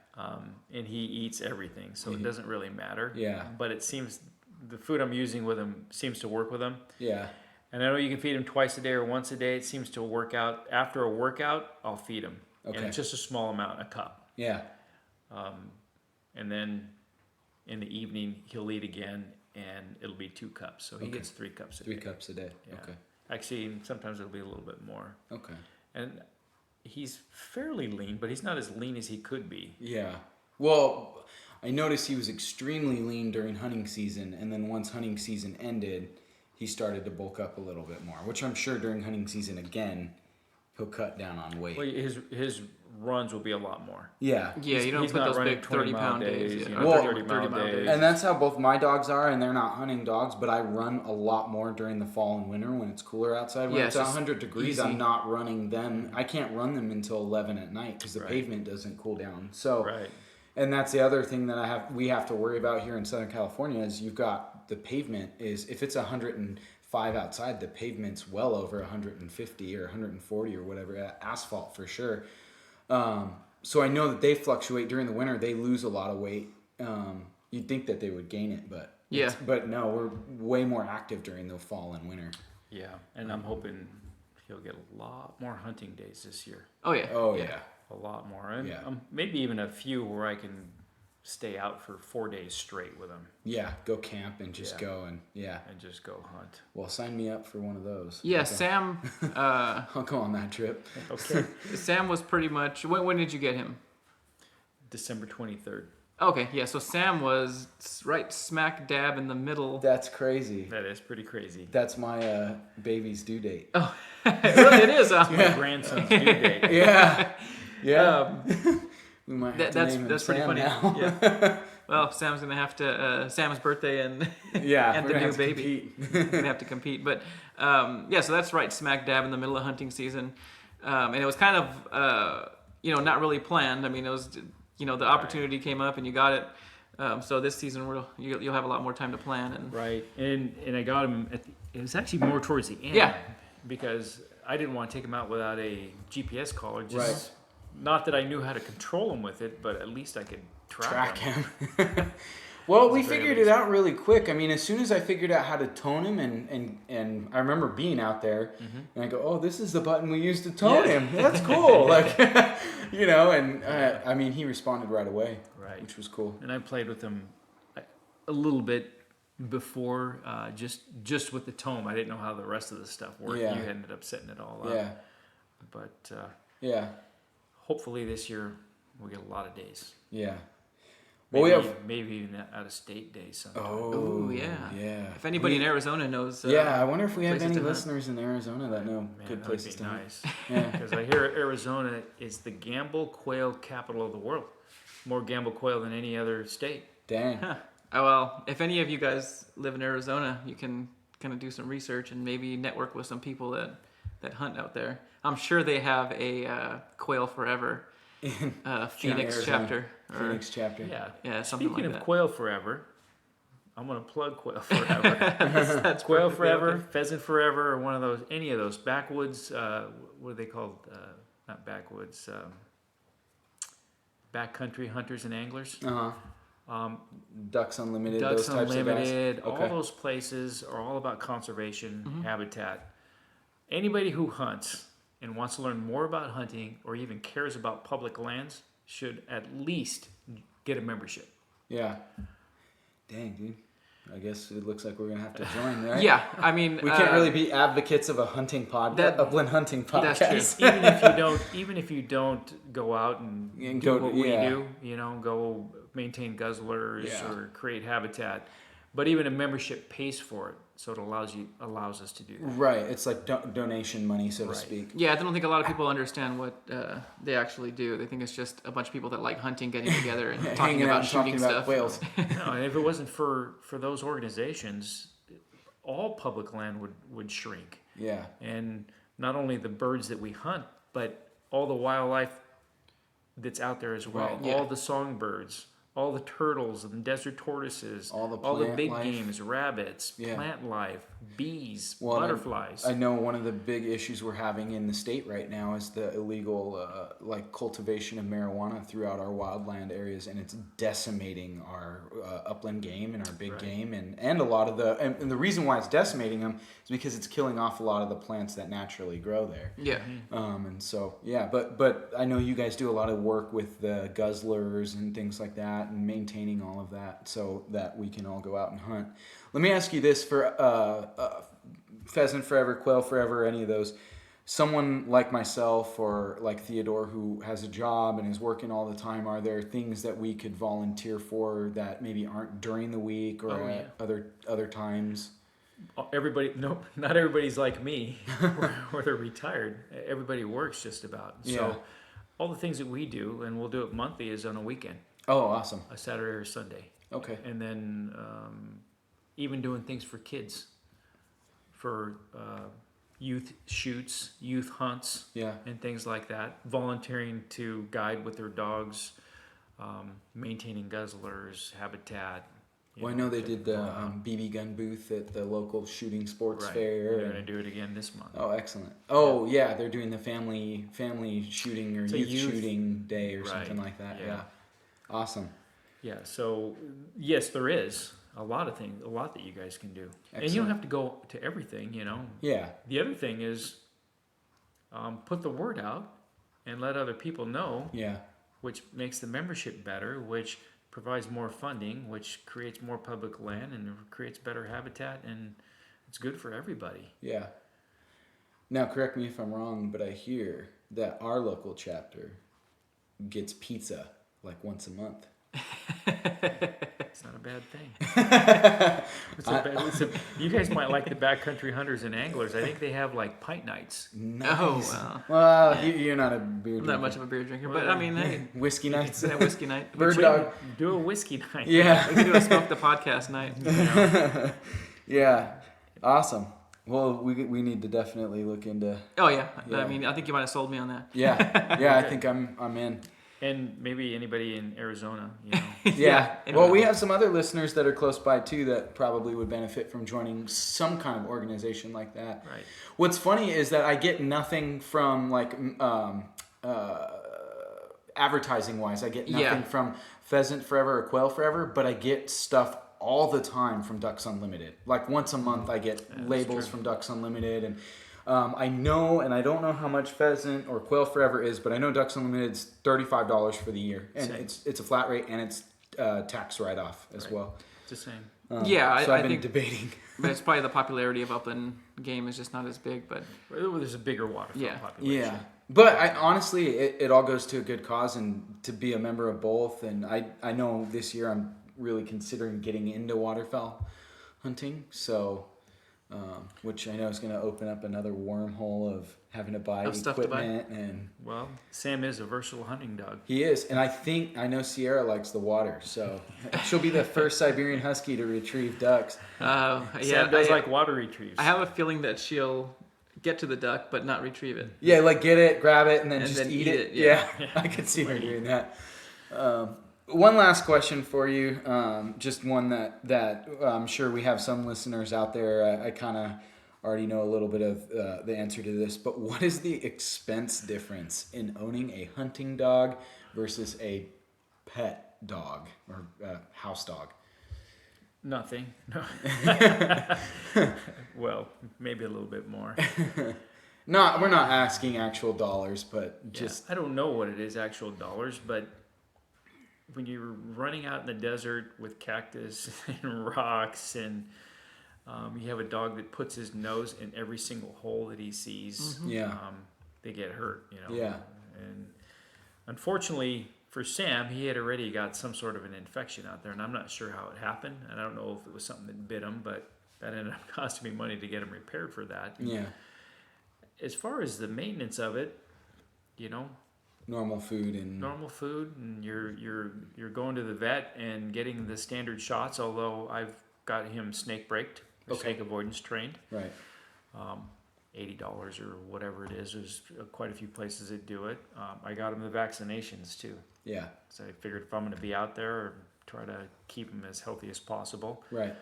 And he eats everything, so it doesn't really matter. Yeah. But it seems the food I'm using with him seems to work with him. Yeah. And I know you can feed him twice a day or once a day. It seems to work out. After a workout, I'll feed him. Okay. And it's just a small amount, a cup. Yeah. And then in the evening, he'll eat again, and it'll be 2 cups. So he gets 3 cups a day. 3 cups a day. Yeah. Okay. Actually, sometimes it'll be a little bit more. Okay. And he's fairly lean, but he's not as lean as he could be. Yeah. Well, I noticed he was extremely lean during hunting season, and then once hunting season ended, he started to bulk up a little bit more, which I'm sure during hunting season again, he'll cut down on weight. Well, his runs will be a lot more. Yeah. Yeah, you don't He's put not those running big 30-pound 20-mile days. days, Yeah. you know, Well, 30-mile days. And that's how both my dogs are, and they're not hunting dogs, but I run a lot more during the fall and winter when it's cooler outside. When Yeah, it's it's just 100 degrees, easy. I'm not running them. I can't run them until 11 at night because the Right. pavement doesn't cool down. So, Right. and that's the other thing that we have to worry about here in Southern California is you've got the pavement is, if it's 105 outside, the pavement's well over 150 or 140 or whatever, asphalt for sure. So I know that they fluctuate during the winter. They lose a lot of weight. You'd think that they would gain it, but Yeah. but no, we're way more active during the fall and winter. Yeah, and I'm hoping he'll get a lot more hunting days this year. Oh yeah. Oh yeah, A lot more. And Yeah. maybe even a few where I can stay out for 4 days straight with him yeah. Go camp and just Yeah. go and yeah. and just go hunt. Well, sign me up for one of those. Yeah, I'll go- Sam. I'll go on that trip. Okay. Sam was pretty much. When did you get him? December 23rd. Okay, yeah. So Sam was right smack dab in the middle. That's crazy. That is pretty crazy. That's my baby's due date. Oh, it is. My grandson's due date. Yeah, yeah. We might have to That's name him pretty Sam funny. now. Yeah. Well, Sam's gonna have to. Sam's birthday and Yeah, and we're the gonna new have to baby. compete. Gonna have to compete. But yeah, so that's right smack dab in the middle of hunting season, and it was kind of not really planned. I mean, it was the opportunity came up and you got it. So this season you'll have a lot more time to plan and Right. And I got him it was actually more towards the end. Yeah. Because I didn't want to take him out without a GPS collar. Just Right. not that I knew how to control him with it, but at least I could Track track him. Well, we It's very figured it out really quick. I mean, as soon as I figured out how to tone him, and I remember being out there, and I go, "Oh, this is the button we use to tone Yeah. him. That's cool." Like, and I mean, he responded right away, Right. which was cool. And I played with him a little bit before, just with the tome. I didn't know how the rest of the stuff worked. Yeah. You ended up setting it all up. Yeah, But yeah, hopefully this year we'll get a lot of days. yeah. Maybe, Well, we have. maybe even out of state days sometime. Oh, Ooh, yeah. yeah. if anybody in Arizona knows. Yeah, I wonder if we have places any to hunt. listeners in Arizona that know Man, good that'd places be to hunt. nice. Yeah. Because I hear Arizona is the gamble quail capital of the world. More gamble quail than any other state. Dang. Huh. Oh, well, if any of you guys live in Arizona, you can kind of do some research and maybe network with some people that hunt out there. I'm sure they have a Quail Forever Phoenix Arizona. chapter. Phoenix chapter. Yeah. Something Speaking like of that. Quail Forever, I'm going to plug Quail Forever. That's Quail perfectly Forever, okay. Pheasant Forever, or one of those, any of those. Backwoods, what are they called? Not backwoods, backcountry hunters and anglers. Uh-huh. Ducks Unlimited, Ducks those types Unlimited, of guys. all those places are all about conservation, habitat. Anybody who hunts and wants to learn more about hunting or even cares about public lands should at least get a membership. Yeah. Dang, dude. I guess it looks like we're gonna have to join, right? Yeah, I mean, We can't really be advocates of a hunting upland hunting podcast. That's true. even if you don't go out and And do go- what yeah. we do, go maintain guzzlers Yeah. or create habitat, but even a membership pays for it, so it allows us to do that. Right. It's like donation money, so to Right. speak. Yeah, I don't think a lot of people understand what they actually do. They think it's just a bunch of people that like hunting getting together and talking Hanging out about and shooting talking about stuff. whales. No, and if it wasn't for those organizations, all public land would shrink. Yeah. And not only the birds that we hunt, but all the wildlife that's out there as well. Right, yeah. All the songbirds, all the turtles and desert tortoises, All the big plant life. games, rabbits, Yeah. plant life, bees, Well, and butterflies. I know one of the big issues we're having in the state right now is the illegal cultivation of marijuana throughout our wildland areas, and it's decimating our upland game and our big Right. game, and a lot of and the reason why it's decimating them is because it's killing off a lot of the plants that naturally grow there. Yeah. And so but I know you guys do a lot of work with the guzzlers and things like that, and maintaining all of that so that we can all go out and hunt. Let me ask you this for pheasant forever, quail forever, any of those. Someone like myself or like Theodore who has a job and is working all the time, are there things that we could volunteer for that maybe aren't during the week or at other times? Everybody, no, not everybody's like me, where they're retired. Everybody works just about. Yeah. So all the things that we do, and we'll do it monthly, is on a weekend, Oh, awesome. a Saturday or Sunday. Okay. And then even doing things for kids, for youth shoots, youth hunts, Yeah. and things like that. Volunteering to guide with their dogs, maintaining guzzlers, habitat. Well, I know they did the BB gun booth at the local shooting sports fair. They're going to do it again this month. Oh, excellent. Oh, yeah, they're doing the family shooting or It's a youth youth- shooting day or Right, something like that. yeah. Yeah. Awesome. Yeah, so yes, there is a lot of things, a lot that you guys can do. And you Excellent. don't have to go to everything, you know. Yeah. The other thing is put the word out and let other people know, Yeah. which makes the membership better, which provides more funding, which creates more public land and creates better habitat, and it's good for everybody. Yeah. Now, correct me if I'm wrong, but I hear that our local chapter gets pizza like once a month. It's not a bad thing. You guys might like the backcountry hunters and anglers. I think they have like pint nights. Nice. Oh, wow. Well, you're not a beer I'm drinker. not much of a beer drinker, but I mean, hey, Whiskey nights. it's a whiskey night. Bird We dog. do a whiskey night. Yeah. We can do a smoke the podcast night. Yeah. Awesome. Well, we need to definitely look into. Oh yeah. Yeah. I mean, I think you might have sold me on that. Yeah. Yeah. I think I'm in. And maybe anybody in Arizona, you know. Yeah. Anyway. Well, we have some other listeners that are close by too that probably would benefit from joining some kind of organization like that. Right. What's funny is that I get nothing from like advertising wise. I get nothing Yeah. from Pheasant Forever or Quail Forever, but I get stuff all the time from Ducks Unlimited. Like once a month, I get labels true. from Ducks Unlimited, and I know, and I don't know how much Pheasant or Quail Forever is, but I know Ducks Unlimited is $35 for the year, and Same. it's a flat rate, and it's tax write off as Right. well. It's the same. Yeah, so I I've been think- debating. But it's probably the popularity of upland game is just not as big. But Well, there's a bigger waterfowl Yeah. population. Yeah, but I honestly, it all goes to a good cause, and to be a member of both. And I know this year I'm really considering getting into waterfowl hunting. So, which I know is going to open up another wormhole of having to buy Of stuff to buy. equipment, and Well, Sam is a versatile hunting dog. he is. And I know Sierra likes the water, so she'll be the first Siberian Husky to retrieve ducks. yeah, Sam does I, like water retrieves. I have a feeling that she'll get to the duck but not retrieve it. Yeah, like get it, grab it, and then And just then eat eat it. it, Yeah, yeah. I could see her doing that. One last question for you, just one that I'm sure we have some listeners out there. I kind of already know a little bit of the answer to this, but what is the expense difference in owning a hunting dog versus a pet dog or house dog? Nothing. No. Well, maybe a little bit more. We're not asking actual dollars, but Just just I don't know what it is, actual dollars, but when you're running out in the desert with cactus and rocks, and you have a dog that puts his nose in every single hole that he sees, Yeah. they get hurt, you know. Yeah. And unfortunately for Sam, he had already got some sort of an infection out there, and I'm not sure how it happened. And I don't know if it was something that bit him, but that ended up costing me money to get him repaired for that. yeah, As far as the maintenance of it, you know, normal food and normal food, and you're going to the vet and getting the standard shots. Although I've got him snake braked, or Okay. snake avoidance trained. right. $80 or whatever it is. There's quite a few places that do it. I got him the vaccinations too. Yeah. So I figured if I'm going to be out there, try to keep him as healthy as possible. Right.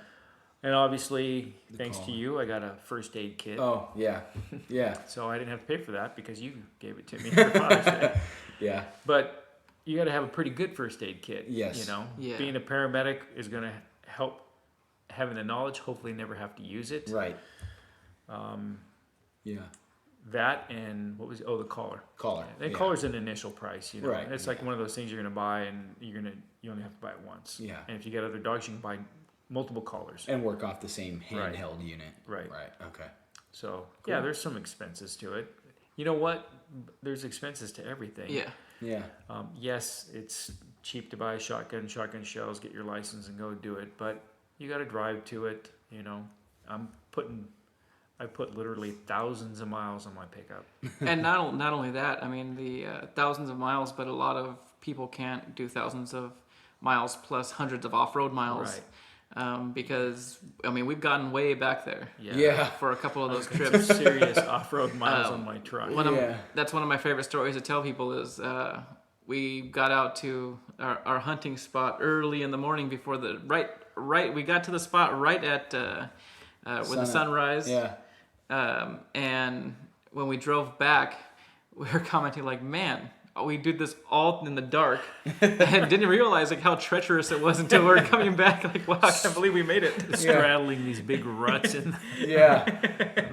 And obviously, thanks to collar. you, I got a first aid kit. Oh, yeah. Yeah. So I didn't have to pay for that because you gave it to me for Father's Day. Yeah. But you got to have a pretty good first aid kit. Yes. You know, Yeah. being a paramedic is going to help having the knowledge, hopefully never have to use it. Right. Yeah. That and what was the collar. Collar. The Yeah. collar's an initial price, you know. Right, It's like one of those things you're gonna buy and you only have to buy it once. Yeah. And if you get other dogs, you can buy multiple collars. And work off the same Right. handheld unit. Right. Right. Okay. So yeah, there's some expenses to it. You know what? There's expenses to everything. Yeah. Yeah. Yes, it's cheap to buy a shotgun shells, get your license and go do it, but you got to drive to it. You know, I put literally thousands of miles on my pickup. And not only that, I mean the thousands of miles, but a lot of people can't do thousands of miles plus hundreds of off-road miles. Right. Because I mean we've gotten way back there Yeah. for a couple of those Some trips. serious off-road miles on my truck. That's one of my favorite stories to tell people is we got out to our hunting spot early in the morning before the we got to the spot right at with the sunrise. Yeah. And when we drove back, we were commenting like, man, we did this all in the dark and didn't realize like how treacherous it was until we were coming back. Like, wow, I can't believe we made it. Straddling these big ruts. Yeah.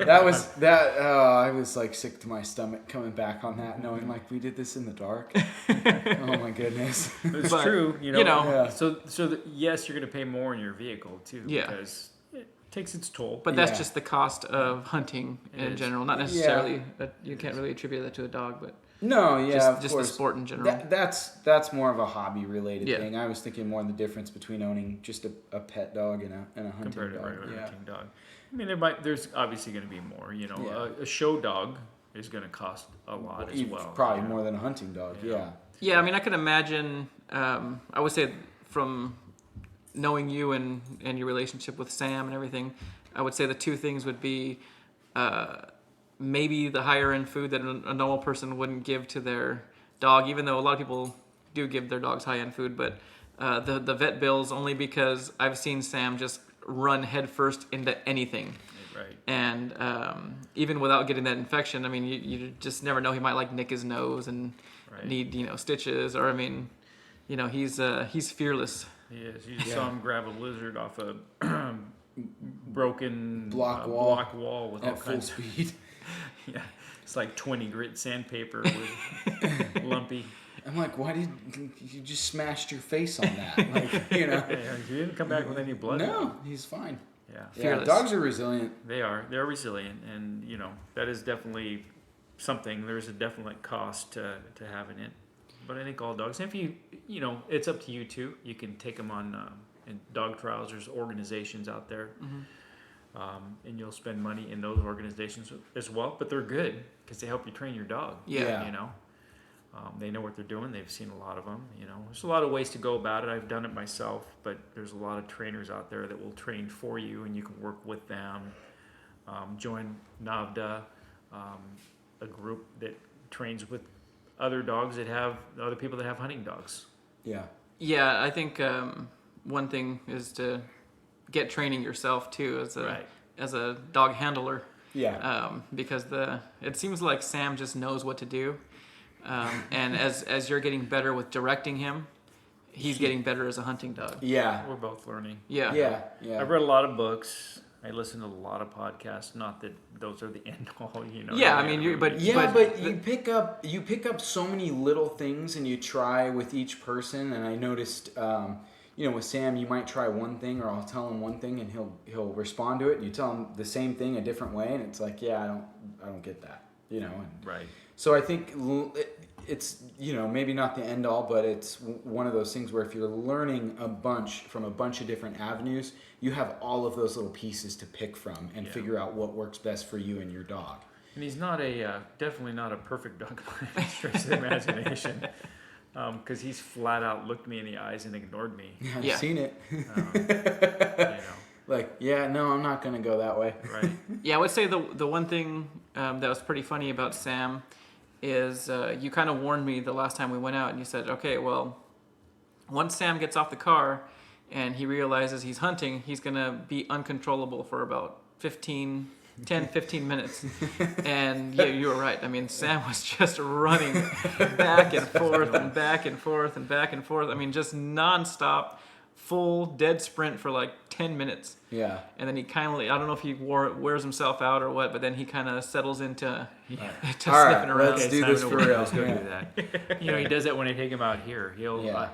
That was that. I was like sick to my stomach coming back on that, knowing like we did this in the dark. Oh my goodness. It's But, true, you know. Yeah. So yes, you're going to pay more in your vehicle too, Yeah. because it takes its toll. But that's Yeah. just the cost of hunting It in is. general. Not necessarily, but you can't really attribute that to a dog, but No, yeah, just of the course. sport in general. That's more of a hobby related Yeah. thing. I was thinking more of the difference between owning just a pet dog and a hunting compared to dog. a regular Yeah. hunting dog. I mean, there's obviously going to be more. You know, Yeah. a show dog is going to cost a lot as well. Probably you know. more than a hunting dog. Yeah. Yeah. Yeah, I mean, I could imagine. I would say from knowing you and your relationship with Sam and everything, I would say the two things would be maybe the higher end food that a normal person wouldn't give to their dog, even though a lot of people do give their dogs high end food. But the vet bills, only because I've seen Sam just run headfirst into anything. Right. And even without getting that infection, I mean, you just never know. He might like nick his nose and Right. need stitches, or I mean, he's fearless. He is. You just saw him grab a lizard off a broken Block wall with all At full kinds. speed. Yeah, it's like 20 grit sandpaper with lumpy. I'm like, why did you just smashed your face on that? Like, you know. Yeah, he didn't come back with any blood. No, he's fine. Yeah. Yeah, Fearless. dogs are resilient. They are. They're resilient, and that is definitely something. There's a definite cost to having it, but I think all dogs. And if it's up to you too. You can take them on in dog trials. There's organizations out there, and you'll spend money in those organizations as well. But they're good because they help you train your dog. Yeah. They know what they're doing. They've seen a lot of them. There's a lot of ways to go about it. I've done it myself, but there's a lot of trainers out there that will train for you, and you can work with them. Join NAVDA, a group that trains with other people that have hunting dogs. Yeah. Yeah, I think one thing is to get training yourself too as a dog handler. Yeah. Because it seems like Sam just knows what to do, and as you're getting better with directing him, he's getting better as a hunting dog. Yeah. We're both learning. Yeah. Yeah. Yeah. I've read a lot of books. I listen to a lot of podcasts. Not that those are the end all. Yeah, I mean, but you pick up so many little things and you try with each person. And I noticed, with Sam, you might try one thing, or I'll tell him one thing and he'll respond to it. And you tell him the same thing a different way, and it's like, yeah, I don't get that, And right. so I think it's maybe not the end all, but it's one of those things where if you're learning a bunch from a bunch of different avenues, you have all of those little pieces to pick from and figure out what works best for you and your dog. And he's not definitely not a perfect dog by any stretch of the imagination, because he's flat out looked me in the eyes and ignored me. I've seen it. Like, no, I'm not gonna go that way. Right. Yeah, I would say the one thing that was pretty funny about Sam is you kind of warned me the last time we went out, and you said, okay, well, once Sam gets off the car and he realizes he's hunting, he's going to be uncontrollable for about 10, 15 minutes. And yeah, you were right. I mean, Sam was just running back and forth and back and forth and back and forth. I mean, just nonstop, full dead sprint for like 10 minutes. Yeah. And then he kind of, I don't know if he wears himself out or what, but then he kind of settles into All sniffing right, around. let's do this for real. Let's go do that. You know, he does that when I take him out here.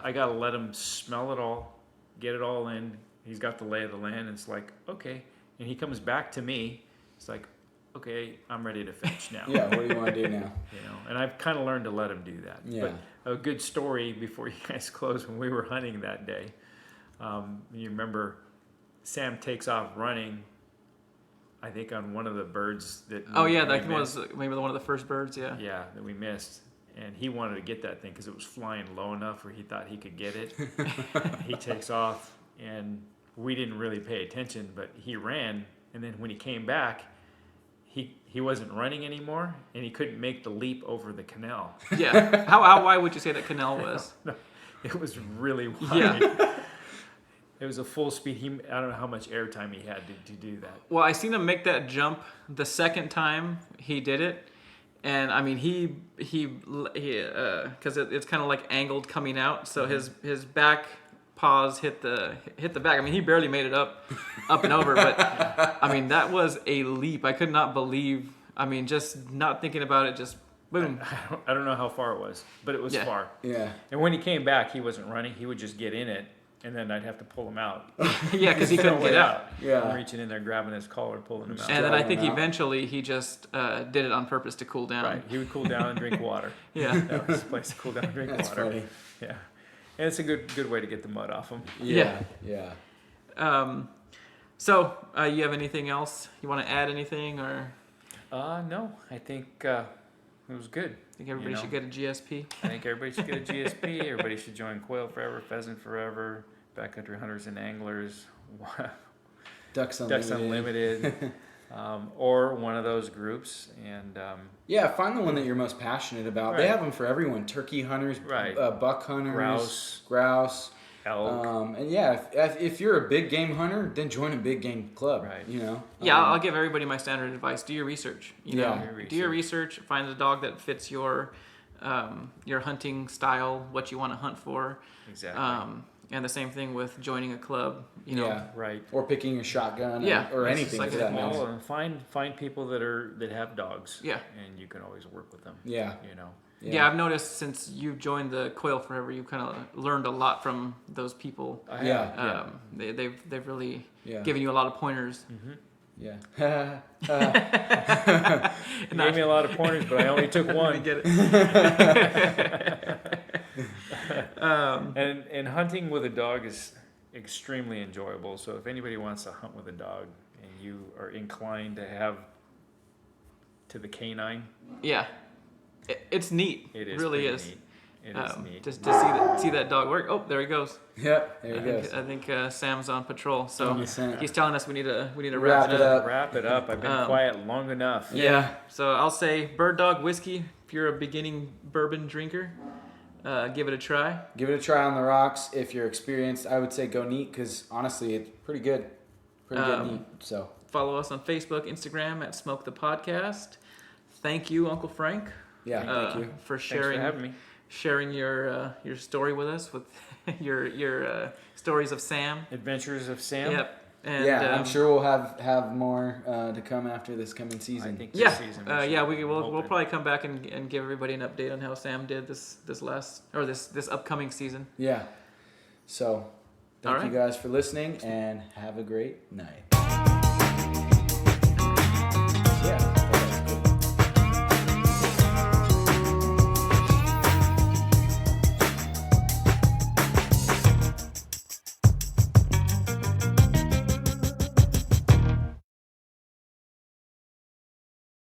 I got to let him smell it all, get it all in. He's got the lay of the land. And it's like, okay. And he comes back to me. It's like, okay, I'm ready to fetch now. Yeah, what do you want to do now? You know, and I've kind of learned to let him do that. Yeah. But a good story before you guys close, when we were hunting that day, you remember Sam takes off running, I think on one of the birds that that was maybe one of the first birds, yeah. Yeah, that we missed. And he wanted to get that thing because it was flying low enough where he thought he could get it. He takes off, and we didn't really pay attention, but he ran. And then when he came back, he wasn't running anymore, and he couldn't make the leap over the canal. Yeah. How wide would you say that canal was? It was really wide. Yeah. It was a full speed. I don't know how mumuch airtime he had to do that. Well, I seen him make that jump the second time he did it, and I mean he because it's kind of like angled coming out, so his back paws hit the back. I mean, he barely made it up and over, but I mean that was a leap. I could not believe. I mean, just not thinking about it, just boom. I don't know how far it was, but it was far. Yeah. And when he came back, he wasn't running. He would just get in it, and then I'd have to pull him out. Yeah, because he couldn't get out. Yeah. I'm reaching in there, grabbing his collar, pulling him out. And then I think Dragging him out. eventually he just did it on purpose to cool down. Right. He would cool down and drink water. Yeah. That was his place to cool down and drink That's water. funny. Yeah. And it's a good way to get the mud off him. Yeah. So, you have anything else? You want to add anything, or No, I think it was good. think everybody should get a GSP? I think everybody should get a GSP. Everybody should join Quail Forever, Pheasant Forever, Backcountry Hunters and Anglers, Ducks Ducks Unlimited. Unlimited, or one of those groups. And Yeah, find the one that you're most passionate about. They Right. have them for everyone. Turkey hunters, Right. Buck hunters, grouse. elk. And yeah, if you're a big game hunter, then join a big game club. Right. You know. Yeah, I'll give everybody my standard advice. Do your research. You Yeah. know, do your research. Find a dog that fits your hunting style, what you want to hunt for. Exactly. And the same thing with joining a club. You know, Yeah. Right. Or picking a shotgun. Yeah, Or it's anything just like for that matter. Well, and find people that have dogs. Yeah. And you can always work with them. Yeah. You know. Yeah, I've noticed since you've joined the Quail Forever, you've kind of learned a lot from those people. Yeah. They've really Yeah. given you a lot of pointers. Yeah. You gave me a lot of pointers, but I only took one. Get it. And hunting with a dog is extremely enjoyable. So if anybody wants to hunt with a dog and you are inclined to have to the canine, Yeah, it's neat. it is really pretty is. neat. It is neat. Just to see that dog work. Oh, there he goes. Yep. There he goes. I think Sam's on patrol, so On the scent. he's telling us we need to Wrap wrap it it up. up. Wrap it up. I've been quiet long enough. Yeah. So I'll say Bird Dog whiskey. If you're a beginning bourbon drinker, give it a try. Give it a try on the rocks. If you're experienced, I would say go neat because honestly, it's pretty good. Pretty good neat. So Follow us on Facebook, Instagram at Smoke the Podcast. Thank you, Uncle Frank. yeah, thank you. For Thanks sharing for having me. sharing your story with us, with your stories of Sam. Adventures of Sam. Yep. And, Yeah, I'm sure we'll have more to come after this coming I season. think this Yeah, season. we'll probably come back and give everybody an update on how Sam did this upcoming season. Yeah. So, thank All you right. guys for listening and have a great night.